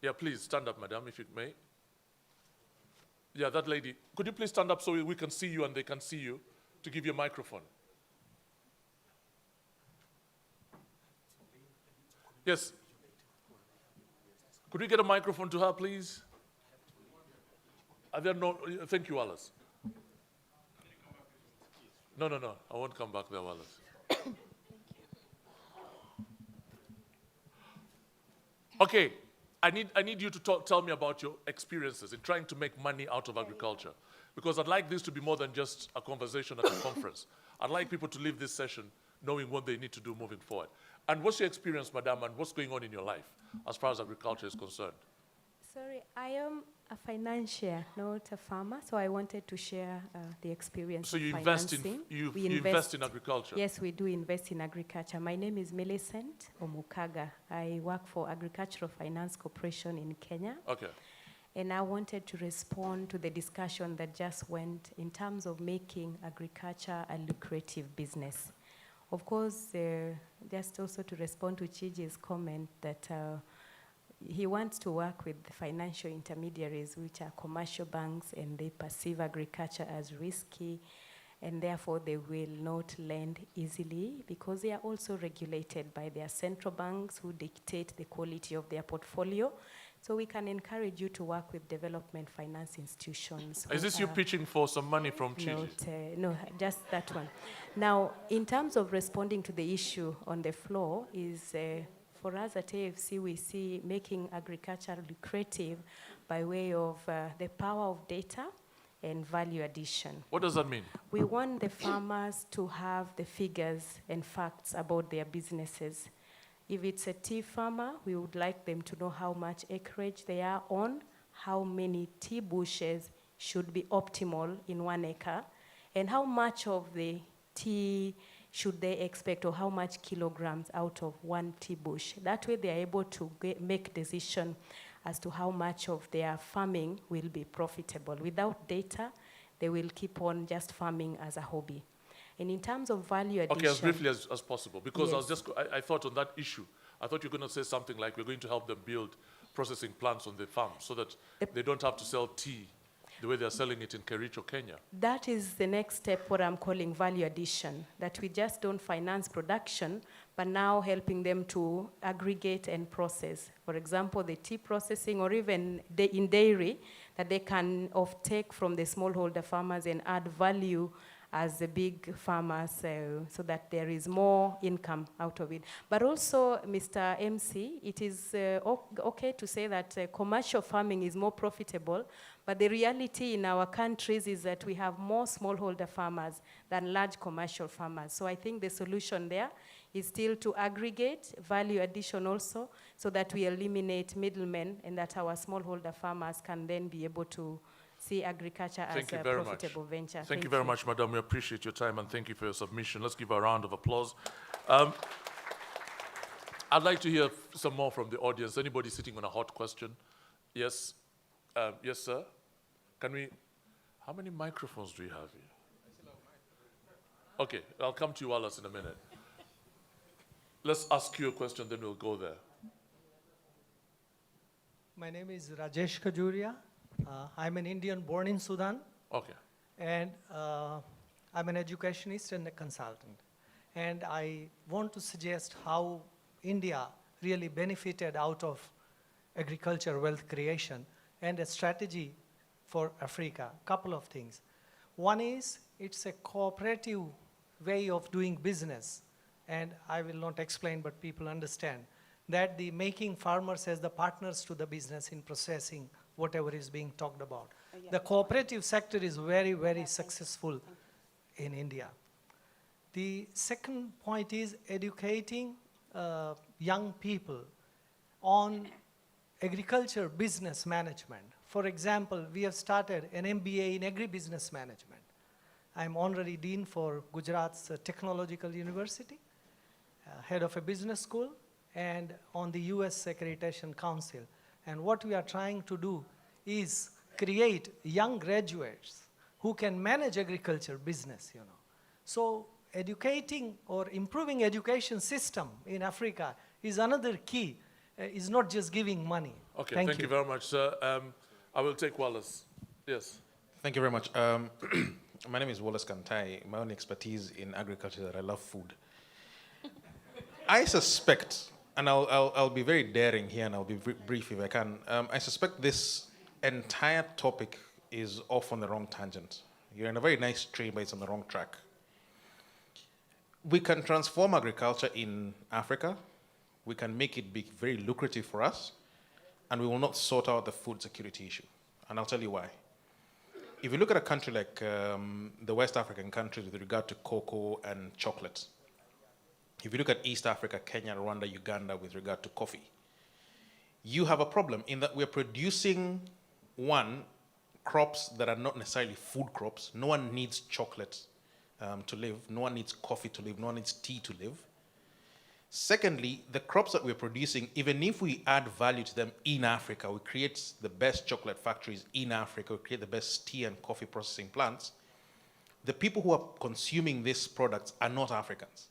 Yeah, please stand up, madam, if you may. Yeah, that lady. Could you please stand up so we can see you and they can see you to give you a microphone? Yes. Could we get a microphone to her, please? Are there no? Thank you, Wallace. No. I won't come back there, Wallace. Okay. I need you to tell me about your experiences in trying to make money out of agriculture. Because I'd like this to be more than just a conversation at a conference. I'd like people to leave this session knowing what they need to do moving forward. And what's your experience, madam, and what's going on in your life as far as agriculture is concerned?
Sorry, I am a financier, not a farmer, so I wanted to share the experience.
So you
of
invest
financing.
you invest in agriculture?
Yes, we do invest in agriculture. My name is Millicent Omukaga. I work for Agricultural Finance Corporation in Kenya.
Okay.
And I wanted to respond to the discussion that just went in terms of making agriculture a lucrative business. Of course, just also to respond to Chiji's comment that he wants to work with the financial intermediaries, which are commercial banks, and they perceive agriculture as risky, and therefore they will not lend easily because they are also regulated by their central banks who dictate the quality of their portfolio. So we can encourage you to work with development finance institutions.
Is this you pitching for some money from Chiji?
No, just that one. Now, in terms of responding to the issue on the floor is for us at AFC, we see making agriculture lucrative by way of the power of data and value addition.
What does that mean?
We want the farmers to have the figures and facts about their businesses. If it's a tea farmer, we would like them to know how much acreage they are on, how many tea bushes should be optimal in 1 acre, and how much of the tea should they expect, or how much kilograms out of 1 tea bush. That way they are able to make decision as to how much of their farming will be profitable. Without data, they will keep on just farming as a hobby. And in terms of value addition...
Okay, as briefly as possible, because
Yes.
I thought on that issue, I thought you were going to say something like we're going to help them build processing plants on the farm so that they don't have to sell tea the way they're selling it in Kericho, Kenya.
That is the next step, what I'm calling value addition, that we just don't finance production, but now helping them to aggregate and process. For example, the tea processing, or even in dairy, that they can take from the smallholder farmers and add value as the big farmers, so that there is more income out of it. But also, Mr. MC, it is okay to say that commercial farming is more profitable, but the reality in our countries is that we have more smallholder farmers than large commercial farmers. So I think the solution there is still to aggregate value addition also, so that we eliminate middlemen and that our smallholder farmers can then be able to see agriculture as a profitable venture.
Thank you very much, madam. We appreciate your time and thank you for your submission. Let's give a round of applause. I'd like to hear some more from the audience. Anybody sitting on a hot question? Yes? Yes, sir? How many microphones do you have here? Okay, I'll come to you, Wallace, in a minute. Let's ask you a question, then we'll go there.
My name is Rajesh Khajuria. I'm an Indian born in Sudan,
Okay.
and I'm an educationist and a consultant. And I want to suggest how India really benefited out of agriculture wealth creation and a strategy for Africa. Couple of things. One is it's a cooperative way of doing business, and I will not explain, but people understand that the making farmers as the partners to the business in processing whatever is being talked about. The cooperative sector is very, very successful in India. The second point is educating young people on agriculture business management. For example, we have started an MBA in agribusiness management. I'm honorary dean for Gujarat's Technological University, head of a business school, and on the US Accreditation Council. And what we are trying to do is create young graduates who can manage agriculture business, you know. So educating or improving education system in Africa is another key, is not just giving money.
Okay, thank you very much, sir. I will take Wallace. Yes.
Thank you very much. My name is Wallace Kantai. My own expertise in agriculture is that I love food. I suspect, and I'll be very daring here and I'll be brief if I can. I suspect this entire topic is off on the wrong tangent. You're in a very nice train, but it's on the wrong track. We can transform agriculture in Africa. We can make it be very lucrative for us, and we will not sort out the food security issue. And I'll tell you why. If you look at a country like the West African countries with regard to cocoa and chocolate, if you look at East Africa, Kenya, Rwanda, Uganda with regard to coffee, you have a problem in that we're producing, one, crops that are not necessarily food crops. No one needs chocolate to live. No one needs coffee to live. No one needs tea to live. Secondly, the crops that we're producing, even if we add value to them in Africa, we create the best chocolate factories in Africa, we create the best tea and coffee processing plants, the people who are consuming these products are not Africans.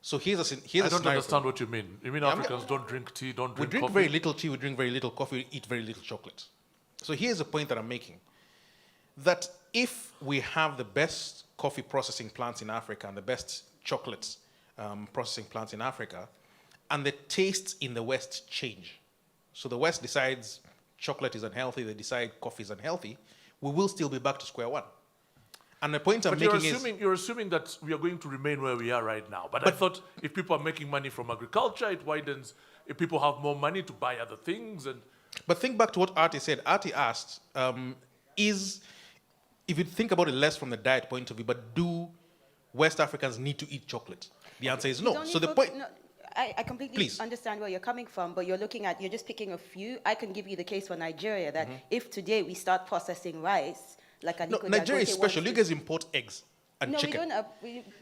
So here's a scenario.
I don't understand what you mean. You mean Africans don't drink tea, don't drink coffee?
We drink very little tea, we drink very little coffee, we eat very little chocolate. So here's the point that I'm making. That if we have the best coffee processing plants in Africa and the best chocolate processing plants in Africa, and the tastes in the West change. So the West decides chocolate is unhealthy, they decide coffee is unhealthy, we will still be back to square one. And the point I'm making is...
You're assuming that we are going to remain where we are right now. But I thought if people are making money from agriculture, it widens. If people have more money to buy other things.
But think back to what Artie said. Artie asked, if you think about it less from the diet point of view, but do West Africans need to eat chocolate? The answer is no. So the point...
No, I completely understand where you're coming from, but you're just picking a few. I can give you the case for Nigeria, that if today we start processing rice, like Aliko
Nigeria is special. You guys import eggs and chicken.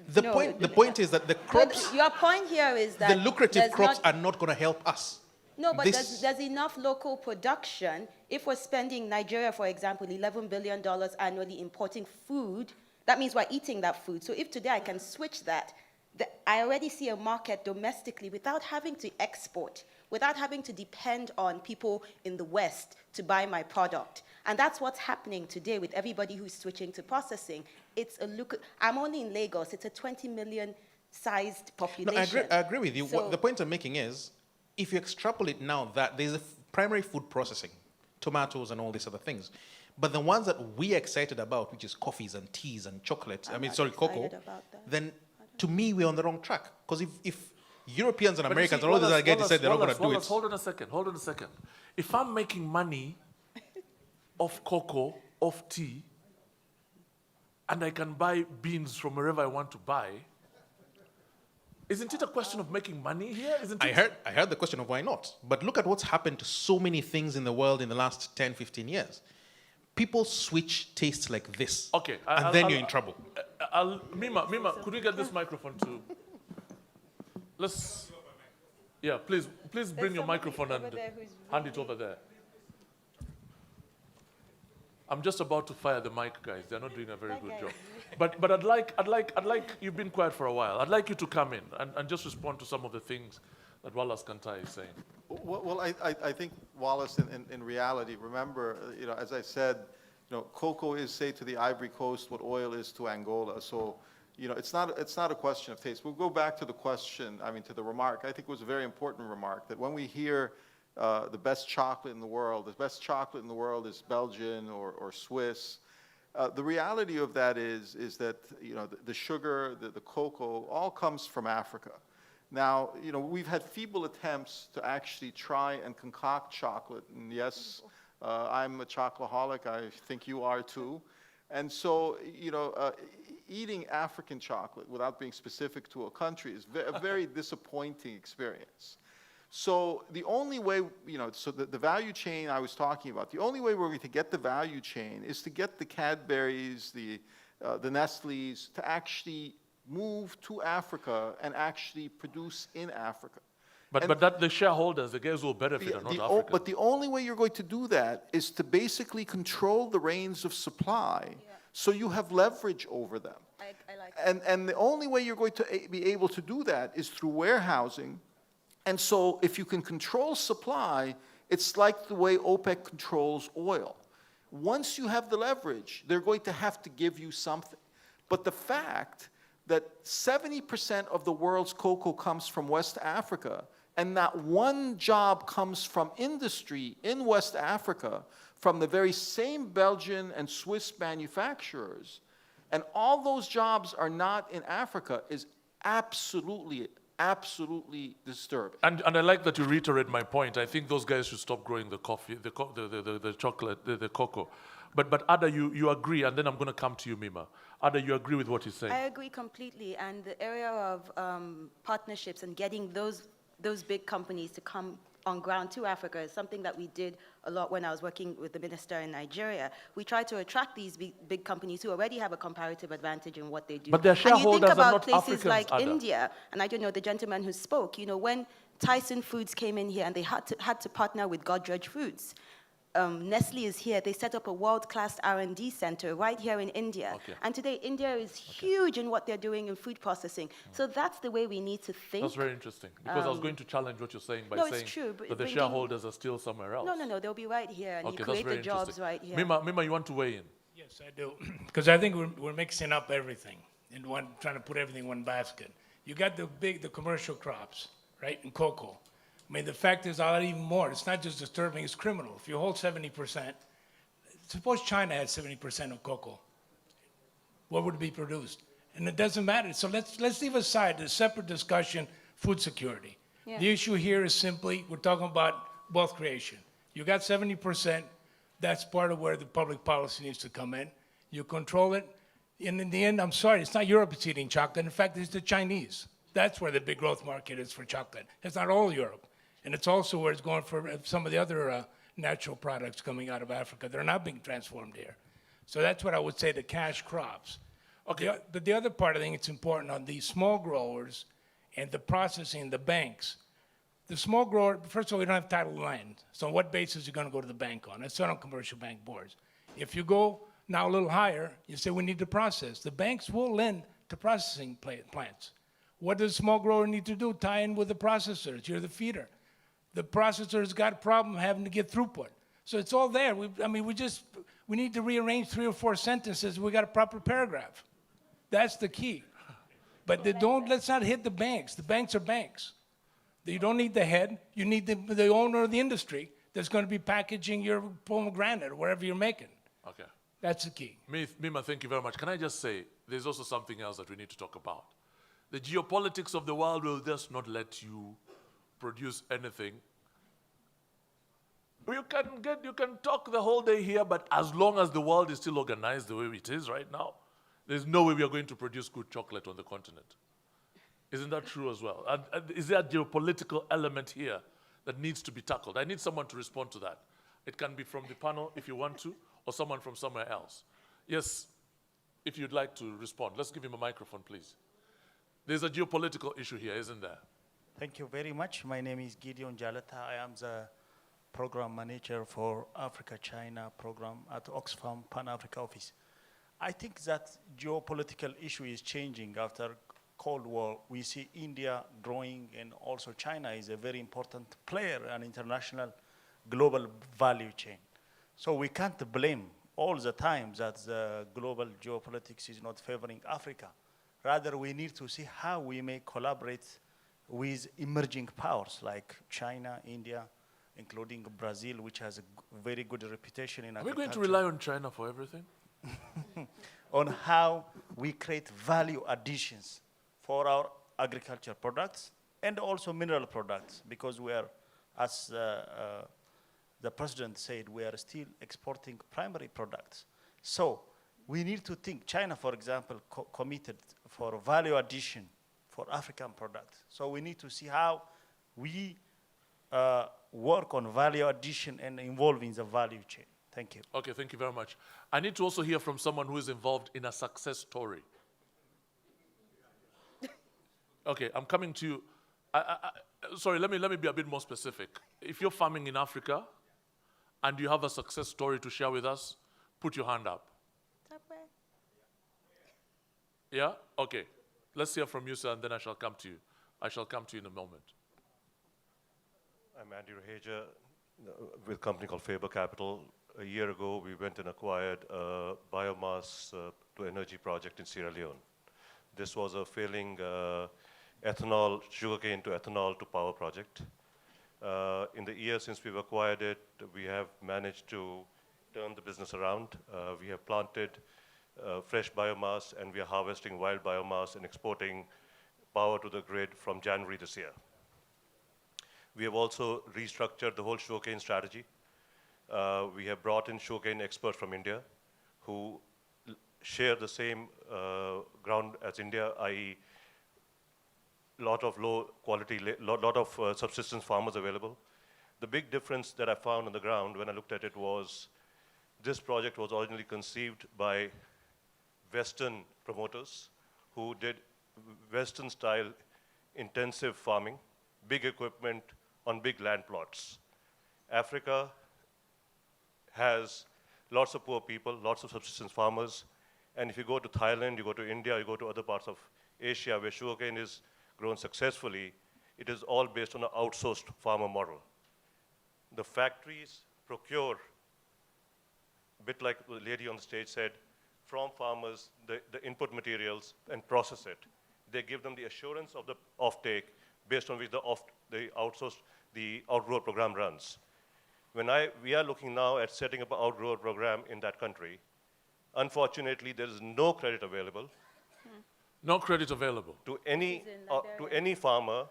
The
point is that the crops...
Your point here is that...
The lucrative crops are not going to help us.
No, but there's enough local production. If we're spending, Nigeria, for example, $11 billion annually importing food, that means we're eating that food. So if today I can switch that, I already see a market domestically without having to export, without having to depend on people in the West to buy my product. And that's what's happening today with everybody who's switching to processing. I'm only in Lagos. It's a 20 million sized
No,
population.
I agree with you.
So-
The point I'm making is, if you extrapolate now that there's a primary food processing, tomatoes and all these other things, but the ones that we're excited about, which is coffees and teas and chocolate,
I'm not
cocoa,
excited about that.
then to me, we're on the wrong track. Because if Europeans and
But you
Americans
see,
and all these
Wallace,
other guys decide they're not going
Wallace,
to do
Wallace,
it.
hold on a second. If I'm making money off cocoa, off tea, and I can buy beans from wherever I want to buy, isn't it a question of making money here? Isn't it?
I heard the question of why not. But look at what's happened to so many things in the world in the last 10, 15 years. People switch tastes like this.
Okay.
And then you're in trouble.
Mima, could we get this microphone to... Please bring your microphone and hand it over there. I'm just about to fire the mic, guys. They're not doing a very good job. But I'd like, you've been quiet for a while. I'd like you to come in and just respond to some of the things that Wallace Kantai is saying.
Well, I think, Wallace, in reality, remember, as I said, cocoa is, say, to the Ivory Coast what oil is to Angola. So, it's not a question of taste. We'll go back to the question, to the remark. I think it was a very important remark that when we hear the best chocolate in the world is Belgian or Swiss. The reality of that is that the sugar, the cocoa, all comes from Africa. Now, we've had feeble attempts to actually try and concoct chocolate. And yes, I'm a chocoholic. I think you are too. And so, eating African chocolate without being specific to a country is a very disappointing experience. So the only way, the value chain I was talking about, the only way we're going to get the value chain is to get the Cadburys, the Nestle's to actually move to Africa and actually produce in Africa.
But that the shareholders, the guys who will benefit are not African.
But the only way you're going to do that is to basically control the reins of supply, so you have leverage over them.
I like that.
And the only way you're going to be able to do that is through warehousing. And so if you can control supply, it's like the way OPEC controls oil. Once you have the leverage, they're going to have to give you something. But the fact that 70% of the world's cocoa comes from West Africa, and not one job comes from industry in West Africa from the very same Belgian and Swiss manufacturers, and all those jobs are not in Africa, is absolutely disturbing.
And I like that you reiterate my point. I think those guys should stop growing the coffee, the chocolate, the cocoa. But Ada, you agree, and then I'm going to come to you, Mima. Ada, you agree with what he's saying?
I agree completely. And the area of partnerships and getting those big companies to come on ground to Africa is something that we did a lot when I was working with the minister in Nigeria. We tried to attract these big companies who already have a comparative advantage in what they do.
But their shareholders
and you think about
are not
places
Africans,
like
Ada.
India, and I don't know, the gentleman who spoke, when Tyson Foods came in here and they had to partner with Godrej Foods. Nestle is here. They set up a world-class R&D center right here in India.
Okay.
And today, India is huge in what they're doing in food processing. So that's the way we need to think.
That's very interesting, because I was going to challenge what you're saying by
no,
saying
it's true, but
that the
bringing-
shareholders are still somewhere else.
No, they'll be right here, and
Okay,
you
that's
create
very
the jobs
interesting.
right here.
Mima, you want to weigh in?
Yes, I do. Because I think we're mixing up everything in one, trying to put everything in one basket. You got the commercial crops, right, and cocoa. I mean, the fact is, I'll add even more. It's not just disturbing, it's criminal. If you hold 70%, suppose China had 70% of cocoa, what would be produced? And it doesn't matter. So let's leave aside the separate discussion, food security.
Yeah.
The issue here is simply, we're talking about wealth creation. You got 70%, that's part of where the public policy needs to come in. You control it, and in the end, I'm sorry, it's not Europe that's eating chocolate. In fact, it's the Chinese. That's where the big growth market is for chocolate. It's not all Europe. And it's also where it's going for some of the other natural products coming out of Africa. They're not being transformed here. So that's what I would say, the cash crops. Okay, but the other part, I think it's important on these small growers and the processing, the banks. The small grower, first of all, we don't have title land. So on what basis are you going to go to the bank on? It's not on commercial bank boards. If you go now a little higher, you say we need to process. The banks will lend to processing plants. What does a small grower need to do? Tie in with the processors. You're the feeder. The processor's got a problem having to get throughput. So it's all there. We need to rearrange 3 or 4 sentences. We got a proper paragraph. That's the key. But let's not hit the banks. The banks are banks. You don't need the head. You need the owner of the industry that's going to be packaging your pomegranate or whatever you're making.
Okay.
That's the key.
Mima, thank you very much. Can I just say, there's also something else that we need to talk about. The geopolitics of the world will just not let you produce anything. You can talk the whole day here, but as long as the world is still organized the way it is right now, there's no way we are going to produce good chocolate on the continent. Isn't that true as well? And is there a geopolitical element here that needs to be tackled? I need someone to respond to that. It can be from the panel if you want to, or someone from somewhere else. Yes, if you'd like to respond. Let's give him a microphone, please. There's a geopolitical issue here, isn't there?
Thank you very much. My name is Gideon Jalata. I am the program manager for Africa-China program at Oxfam Pan-Africa office. I think that geopolitical issue is changing after Cold War. We see India growing, and also China is a very important player in international global value chain. So we can't blame all the time that the global geopolitics is not favoring Africa. Rather, we need to see how we may collaborate with emerging powers like China, India, including Brazil, which has a very good reputation in agriculture.
Are we going to rely on China for everything?
On how we create value additions for our agriculture products and also mineral products, because we are, as the president said, we are still exporting primary products. So we need to think, China, for example, committed for value addition for African products. So we need to see how we work on value addition and involving the value chain. Thank you.
Okay, thank you very much. I need to also hear from someone who is involved in a success story. Okay, I'm coming to you. Sorry, let me be a bit more specific. If you're farming in Africa and you have a success story to share with us, put your hand up. Yeah? Okay. Let's hear from you, sir, and then I shall come to you. I shall come to you in a moment.
I'm Andy Raheja with a company called Faber Capital. A year ago, we went and acquired a biomass to energy project in Sierra Leone. This was a failing ethanol, sugarcane to ethanol to power project. In the year since we've acquired it, we have managed to turn the business around. We have planted fresh biomass, and we are harvesting wild biomass and exporting power to the grid from January this year. We have also restructured the whole sugarcane strategy. We have brought in sugarcane experts from India who share the same ground as India, i.e. lot of low quality, lot of subsistence farmers available. The big difference that I found on the ground when I looked at it was this project was originally conceived by Western promoters who did Western style intensive farming, big equipment on big land plots. Africa has lots of poor people, lots of subsistence farmers, and if you go to Thailand, you go to India, you go to other parts of Asia where sugarcane is grown successfully, it is all based on an outsourced farmer model. The factories procure, a bit like the lady on the stage said, from farmers the input materials and process it. They give them the assurance of the offtake based on which the outgrower program runs. We are looking now at setting up an outgrower program in that country. Unfortunately, there is no credit available.
No credit available
to any farmer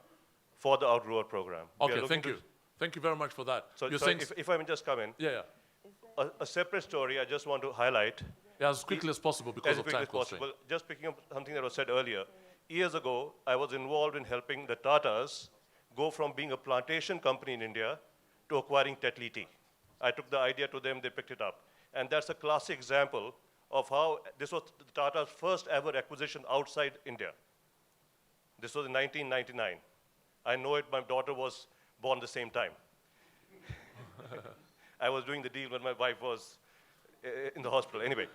for the outgrower program.
Okay, thank you. Thank you very much for that.
So if I may just come in.
Yeah.
A separate story I just want to highlight.
Yeah, as quickly as possible because of time constraint.
Just picking up something that was said earlier. Years ago, I was involved in helping the Tatas go from being a plantation company in India to acquiring Tetley tea. I took the idea to them, they picked it up. And that's a classic example of how this was the Tata's first ever acquisition outside India. This was in 1999. I know it, my daughter was born the same time. I was doing the deal when my wife was in the hospital. Anyway,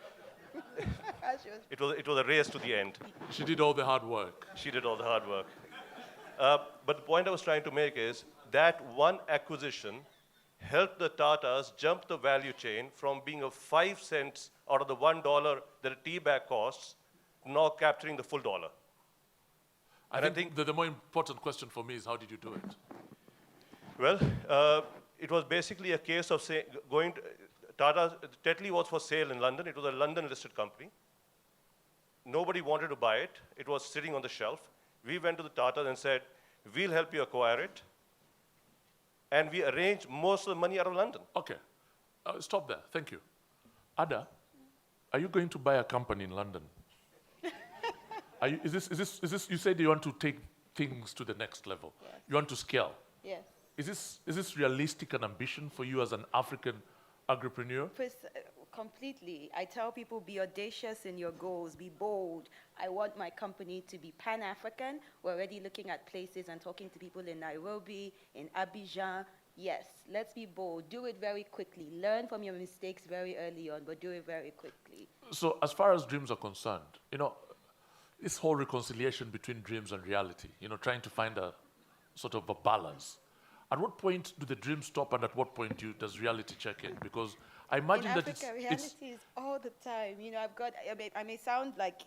it was a race to the end.
She did all the hard work.
She did all the hard work. But the point I was trying to make is that one acquisition helped the Tatas jump the value chain from being of 5 cents out of the $1 that a tea bag costs, to now capturing the full dollar.
I think the more important question for me is how did you do it?
Well, it was basically a case of going to Tetley was for sale in London. It was a London-listed company. Nobody wanted to buy it. It was sitting on the shelf. We went to the Tatas and said, we'll help you acquire it. And we arranged most of the money out of London.
Okay, stop there, thank you. Ada, are you going to buy a company in London? Is this, you said you want to take things to the next level.
Yes.
You want to scale.
Yes.
Is this realistic an ambition for you as an African agripreneur?
Completely. I tell people, be audacious in your goals, be bold. I want my company to be Pan-African. We're already looking at places and talking to people in Nairobi, in Abidjan. Yes, let's be bold. Do it very quickly. Learn from your mistakes very early on, but do it very quickly.
So as far as dreams are concerned, this whole reconciliation between dreams and reality, trying to find a sort of a balance. At what point do the dreams stop and at what point does reality check in? Because I imagine
in
that
Africa, reality is all the time. I may sound like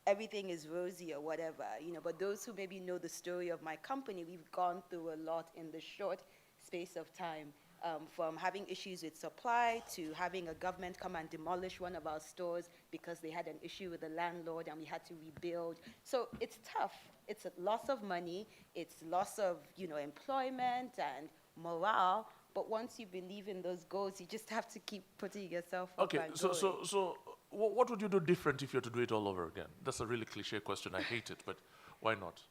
everything is rosy or whatever, but those who maybe know the story of my company, we've gone through a lot in the short space of time. From having issues with supply to having a government come and demolish one of our stores because they had an issue with the landlord and we had to rebuild. So it's tough. It's a loss of money. It's loss of, employment and morale. But once you believe in those goals, you just have to keep putting yourself up and going.
So what would you do different if you had to do it all over again? That's a really cliche question. I hate it, but why not?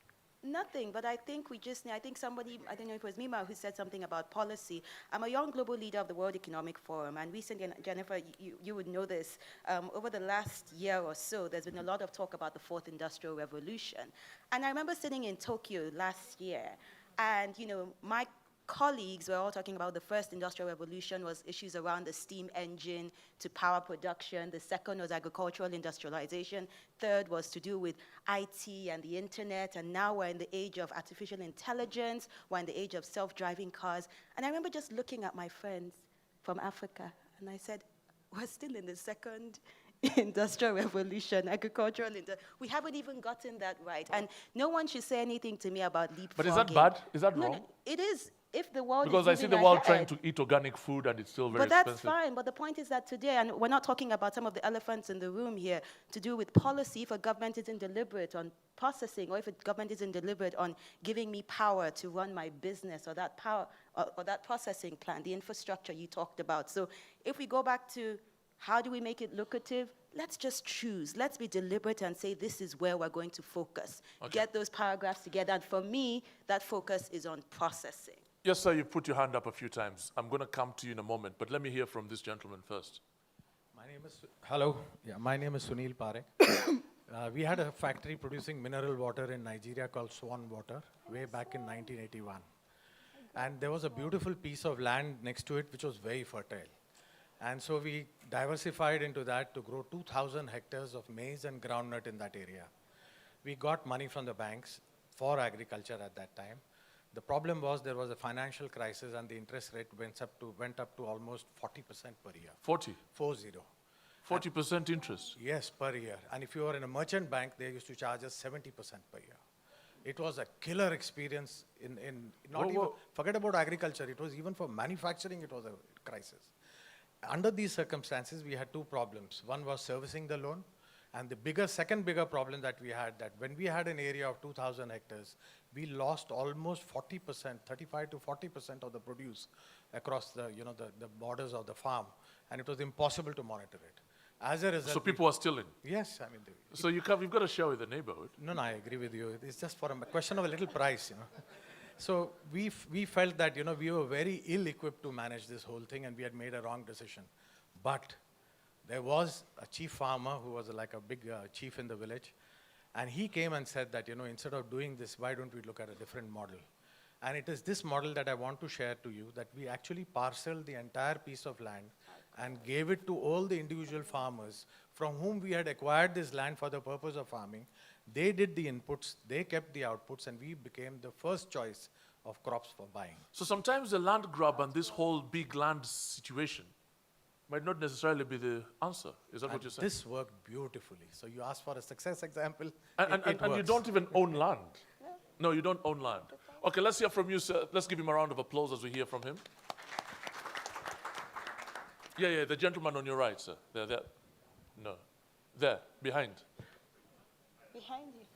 Nothing, but I think I think somebody, I don't know if it was Mima who said something about policy. I'm a young global leader of the World Economic Forum, and recently, and Jennifer, you would know this, over the last year or so, there's been a lot of talk about the fourth industrial revolution. And I remember sitting in Tokyo last year, and my colleagues were all talking about the first industrial revolution was issues around the steam engine to power production. The second was agricultural industrialization. Third was to do with IT and the internet. And now we're in the age of artificial intelligence. We're in the age of self-driving cars. And I remember just looking at my friends from Africa, and I said, we're still in the second industrial revolution, we haven't even gotten that right. And no one should say anything to me about leapfrogging.
But is that bad? Is that wrong?
No, it is. If the world
because
is
I see the world trying
ahead,
to eat organic food and it's still very
but
expensive.
That's fine. But the point is that today, and we're not talking about some of the elephants in the room here, to do with policy. If a government isn't deliberate on processing, or if a government isn't deliberate on giving me power to run my business, or that power, or that processing plan, the infrastructure you talked about. So if we go back to how do we make it lucrative, let's just choose. Let's be deliberate and say this is where we're going to focus. Okay. Get those paragraphs together. And for me, that focus is on processing.
Yes, sir, you put your hand up a few times. I'm going to come to you in a moment, but let me hear from this gentleman first.
My name is Sunil Parekh. We had a factory producing mineral water in Nigeria called Swan Water way back in 1981. And there was a beautiful piece of land next to it which was very fertile. And so we diversified into that to grow 2,000 hectares of maize and groundnut in that area. We got money from the banks for agriculture at that time. The problem was there was a financial crisis and the interest rate went up to almost 40% per year.
40?
40.
40% interest?
Yes, per year. And if you were in a merchant bank, they used to charge us 70% per year. It was a killer experience forget about agriculture, it was even for manufacturing, it was a crisis. Under these circumstances, we had two problems. One was servicing the loan, and the second bigger problem that we had, that when we had an area of 2,000 hectares, we lost almost 40%, 35 to 40% of the produce across the borders of the farm, and it was impossible to monitor it. As a result,
so people are stealing?
Yes,
so you've got to share with the neighborhood.
No, I agree with you. It's just for a question of a little price, So we felt that, we were very ill-equipped to manage this whole thing, and we had made a wrong decision. But there was a chief farmer who was like a big chief in the village, and he came and said that, instead of doing this, why don't we look at a different model? And it is this model that I want to share to you, that we actually parceled the entire piece of land and gave it to all the individual farmers from whom we had acquired this land for the purpose of farming. They did the inputs, they kept the outputs, and we became the first choice of crops for buying.
So sometimes the land grab and this whole big land situation might not necessarily be the answer. Is that what
And
you're saying?
this worked beautifully. So you asked for a success example.
And you
works.
don't even own land. No, you don't own land. Okay, let's hear from you, sir. Let's give him a round of applause as we hear from him. Yeah, the gentleman on your right, sir. There. No. There, behind.
Behind you.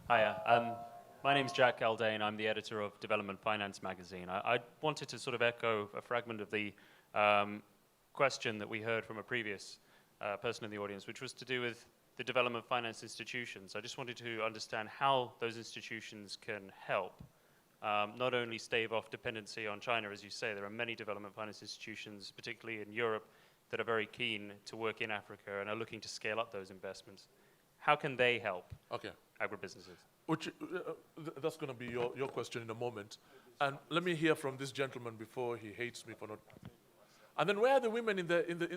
Hiya. My name's Jack Aldane. I'm the editor of Development Finance magazine. I wanted to sort of echo a fragment of the question that we heard from a previous person in the audience, which was to do with the development finance institutions. I just wanted to understand how those institutions can help not only stave off dependency on China, as you say. There are many development finance institutions, particularly in Europe, that are very keen to work in Africa and are looking to scale up those investments. How can they help agribusinesses?
Which, that's going to be your question in a moment. And let me hear from this gentleman before he hates me for not. And then where are the women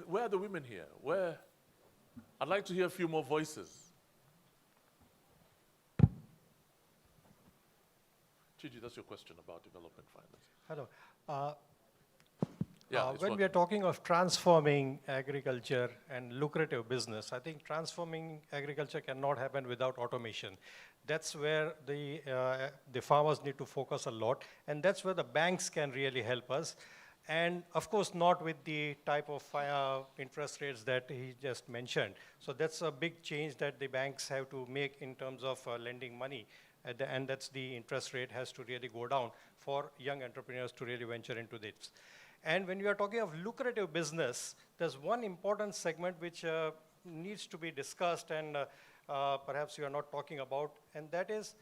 where are the women here? Where? I'd like to hear a few more voices. Chiji, that's your question about development finance.
Hello.
It's
When we are talking of transforming agriculture and lucrative business, I think transforming agriculture cannot happen without automation. That's where the farmers need to focus a lot, and that's where the banks can really help us. And of course, not with the type of interest rates that he just mentioned. So that's a big change that the banks have to make in terms of lending money. And that's the interest rate has to really go down for young entrepreneurs to really venture into this. And when we are talking of lucrative business, there's one important segment which needs to be discussed and perhaps you are not talking about, and that is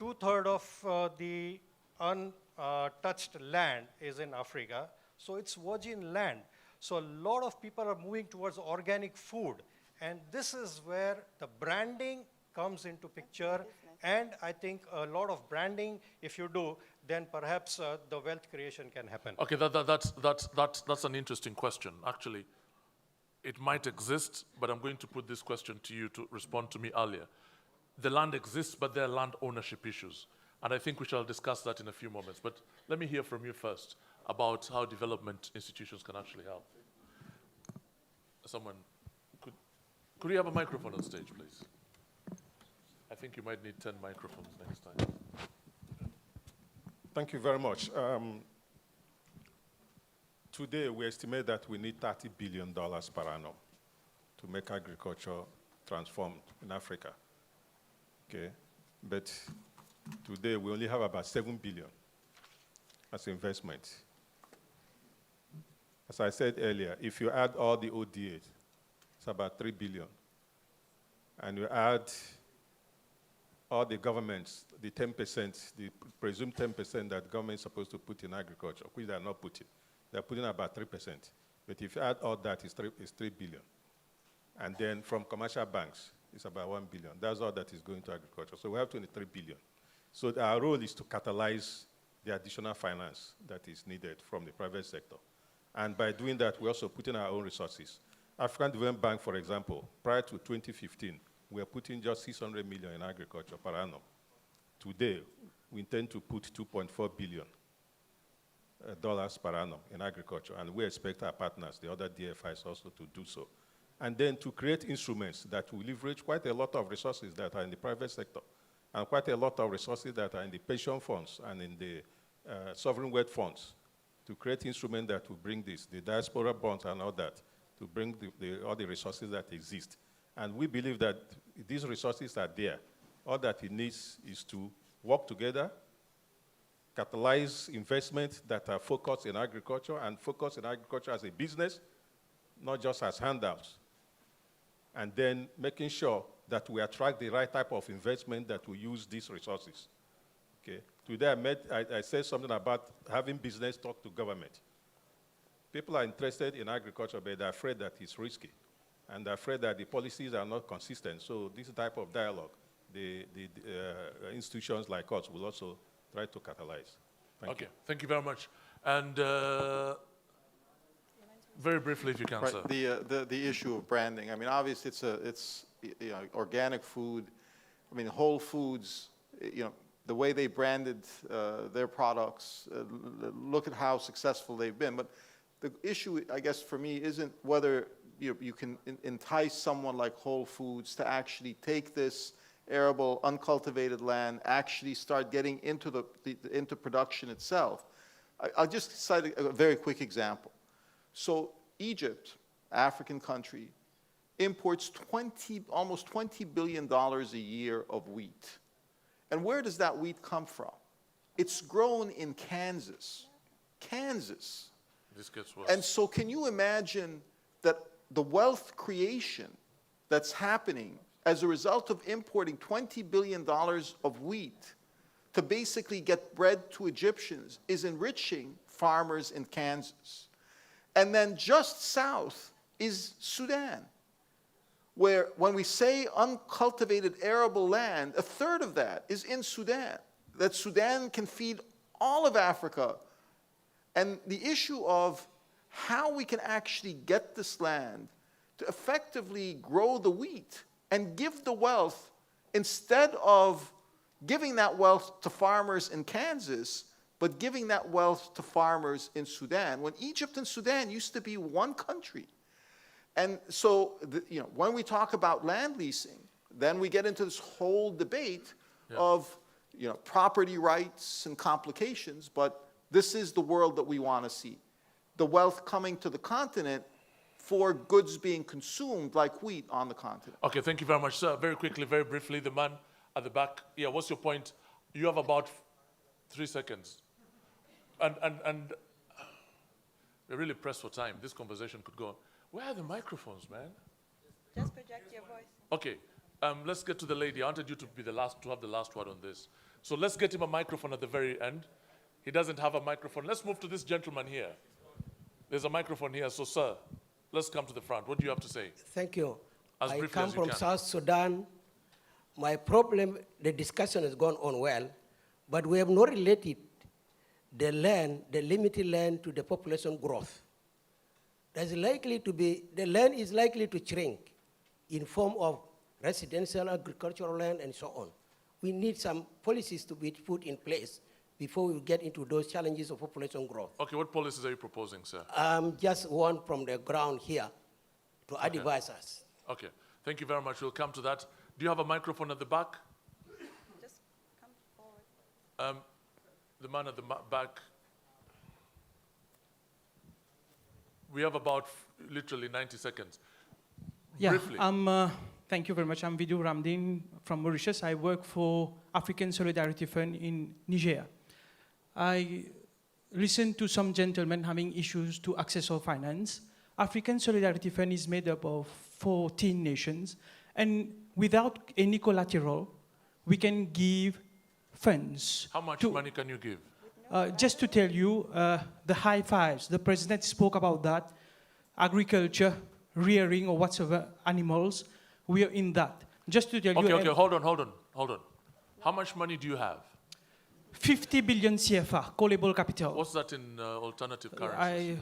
2/3 of the untouched land is in Africa. So it's virgin land. So a lot of people are moving towards organic food. And this is where the branding comes into picture. And I think a lot of branding, if you do, then perhaps the wealth creation can happen.
Okay, that's an interesting question. Actually, it might exist, but I'm going to put this question to you to respond to me earlier. The land exists, but there are land ownership issues. And I think we shall discuss that in a few moments. But let me hear from you first about how development institutions can actually help. Someone, could we have a microphone on stage, please? I think you might need 10 microphones next time.
Thank you very much. Today, we estimate that we need $30 billion per annum to make agriculture transformed in Africa. Okay, but today we only have about 7 billion as investment. As I said earlier, if you add all the ODAs, it's about 3 billion. And you add all the governments, the 10%, the presumed 10% that government is supposed to put in agriculture, which they are not putting. They're putting about 3%. But if you add all that, it's 3 billion. And then from commercial banks, it's about 1 billion. That's all that is going to agriculture. So we have 23 billion. So our role is to catalyze the additional finance that is needed from the private sector. And by doing that, we also put in our own resources. African Development Bank, for example, prior to 2015, we are putting just 600 million in agriculture per annum. Today, we intend to put $2.4 billion per annum in agriculture, and we expect our partners, the other DFIs, also to do so. And then to create instruments that will leverage quite a lot of resources that are in the private sector, and quite a lot of resources that are in the pension funds and in the sovereign wealth funds, to create instruments that will bring this, the diaspora bonds and all that, to bring all the resources that exist. And we believe that these resources are there. All that it needs is to work together, catalyze investments that are focused in agriculture, and focus in agriculture as a business, not just as handouts. And then making sure that we attract the right type of investment that will use these resources. Okay. Today I said something about having business talk to government. People are interested in agriculture, but they're afraid that it's risky. And they're afraid that the policies are not consistent. So this type of dialogue, the institutions like us will also try to catalyze. Thank you.
Thank you very much. And very briefly, if you can, sir.
The issue of branding. I mean, obviously, it's organic food. I mean, Whole Foods the way they branded their products, look at how successful they've been. But the issue, I guess, for me isn't whether you can entice someone like Whole Foods to actually take this arable, uncultivated land, actually start getting into into production itself. I'll just cite a very quick example. So Egypt, African country, imports almost $20 billion a year of wheat. And where does that wheat come from? It's grown in Kansas. Kansas.
This gets worse.
And so can you imagine that the wealth creation that's happening as a result of importing $20 billion of wheat to basically get bread to Egyptians is enriching farmers in Kansas. And then just south is Sudan, where when we say uncultivated arable land, a third of that is in Sudan, that Sudan can feed all of Africa. And the issue of how we can actually get this land to effectively grow the wheat and give the wealth, instead of giving that wealth to farmers in Kansas, but giving that wealth to farmers in Sudan, when Egypt and Sudan used to be one country. And so, when we talk about land leasing, then we get into this whole debate of, property rights and complications, but this is the world that we want to see. The wealth coming to the continent for goods being consumed like wheat on the continent.
Okay, thank you very much, sir. Very quickly, very briefly, the man at the back. Yeah, what's your point? You have about 3 seconds. And we're really pressed for time. This conversation could go on. Where are the microphones, man?
Just project your voice.
Okay, let's get to the lady. I wanted you to be the last, to have the last word on this. So let's get him a microphone at the very end. He doesn't have a microphone. Let's move to this gentleman here. There's a microphone here. So, sir, let's come to the front. What do you have to say?
Thank you.
As
I
briefly
come
as you
from
can.
South Sudan. My problem, the discussion has gone on well, but we have not related the land, the limited land, to the population growth. There's likely to be, the land is likely to shrink in form of residential, agricultural land, and so on. We need some policies to be put in place before we get into those challenges of population growth.
Okay, what policies are you proposing, sir?
Just one from the ground here to advise us.
Okay, thank you very much. We'll come to that. Do you have a microphone at the back?
Just come forward.
The man at the back. We have about literally 90 seconds.
Yeah,
Briefly.
thank you very much. I'm Vidhu Ramdin from Mauritius. I work for African Solidarity Fund in Niger. I listened to some gentlemen having issues to access our finance. African Solidarity Fund is made up of 14 nations, and without any collateral, we can give funds.
How much money can you give?
Just to tell you, the high fives, the president spoke about that, agriculture, rearing or whatsoever animals, we are in that. Just to tell you.
Okay, hold on. How much money do you have?
50 billion CFA, callable capital.
What's that in alternative currencies?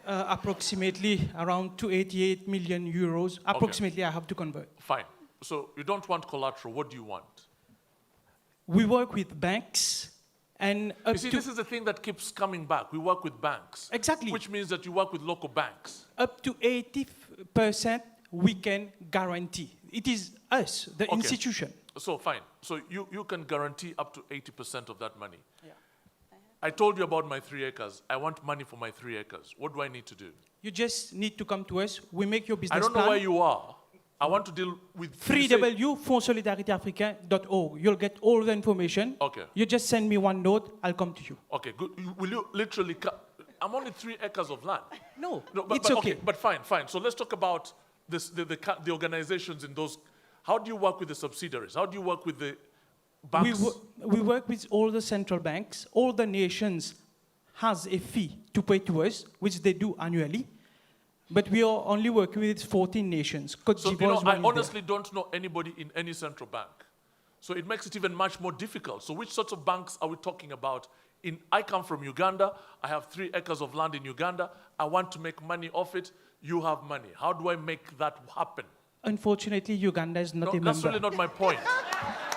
Approximately around 288 million euros. Approximately, I have to convert.
Fine. So you don't want collateral. What do you want?
We work with banks. And
you see, this is the thing that keeps coming back. We work with banks.
Exactly.
Which means that you work with local banks.
Up to 80% we can guarantee. It is us, the institution.
So fine. So you can guarantee up to 80% of that money. Yeah. I told you about my 3 acres. I want money for my 3 acres. What do I need to do?
You just need to come to us. We make your business plan.
I don't know where you are. I want to deal with...
www.fondssolidarityafricain.org. You'll get all the information.
Okay.
You just send me one note, I'll come to you.
Okay, good. Will you literally... I'm only 3 acres of land.
No,
but,
it's okay.
But fine. So let's talk about this, the organizations in those... How do you work with the subsidiaries? How do you work with the banks?
We work with all the central banks. All the nations has a fee to pay to us, which they do annually. But we are only working with 14 nations.
So, I honestly don't know anybody in any central bank. So it makes it even much more difficult. So which sorts of banks are we talking about? I come from Uganda. I have 3 acres of land in Uganda. I want to make money off it. You have money. How do I make that happen?
Unfortunately, Uganda is not a member.
That's really not my point.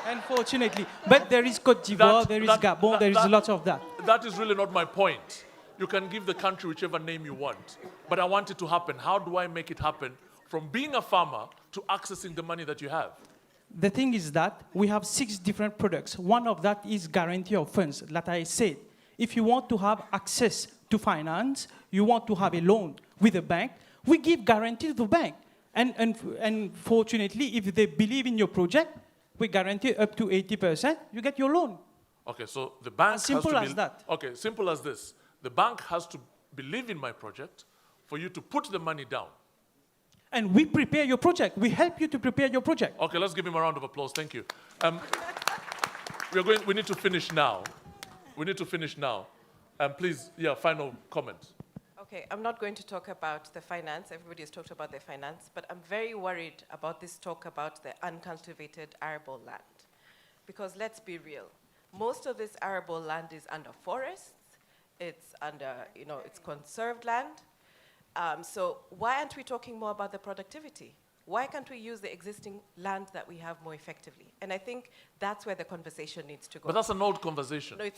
Unfortunately. But there is Côte d'Ivoire, there is Gabon, there is lots of that.
That is really not my point. You can give the country whichever name you want. But I want it to happen. How do I make it happen from being a farmer to accessing the money that you have?
The thing is that we have 6 different products. One of that is guarantee of funds, that I said. If you want to have access to finance, you want to have a loan with a bank, we give guarantee to the bank. And fortunately, if they believe in your project, we guarantee up to 80%, you get your loan.
Okay, so the bank has to
Simple as that.
Okay, simple as this. The bank has to believe in my project for you to put the money down.
And we prepare your project. We help you to prepare your project.
Okay, let's give him a round of applause. Thank you. We need to finish now. We need to finish now. Please, final comment.
Okay, I'm not going to talk about the finance. Everybody has talked about their finance, but I'm very worried about this talk about the uncultivated arable land. Because let's be real, most of this arable land is under forests, it's under, it's conserved land. So why aren't we talking more about the productivity? Why can't we use the existing land that we have more effectively? And I think that's where the conversation needs to go.
But that's an old conversation.
No,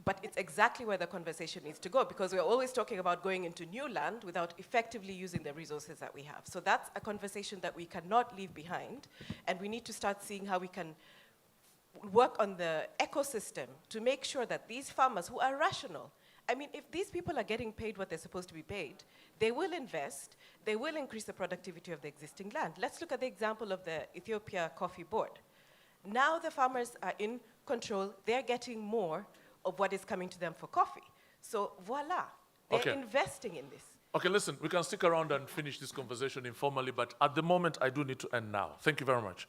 but it's exactly where the conversation needs to go, because we're always talking about going into new land without effectively using the resources that we have. So that's a conversation that we cannot leave behind, and we need to start seeing how we can work on the ecosystem to make sure that these farmers who are rational, I mean, if these people are getting paid what they're supposed to be paid, they will invest, they will increase the productivity of the existing land. Let's look at the example of the Ethiopia Coffee Board. Now the farmers are in control, they're getting more of what is coming to them for coffee. So voila, they're investing in this.
Okay, listen, we can stick around and finish this conversation informally, but at the moment, I do need to end now. Thank you very much.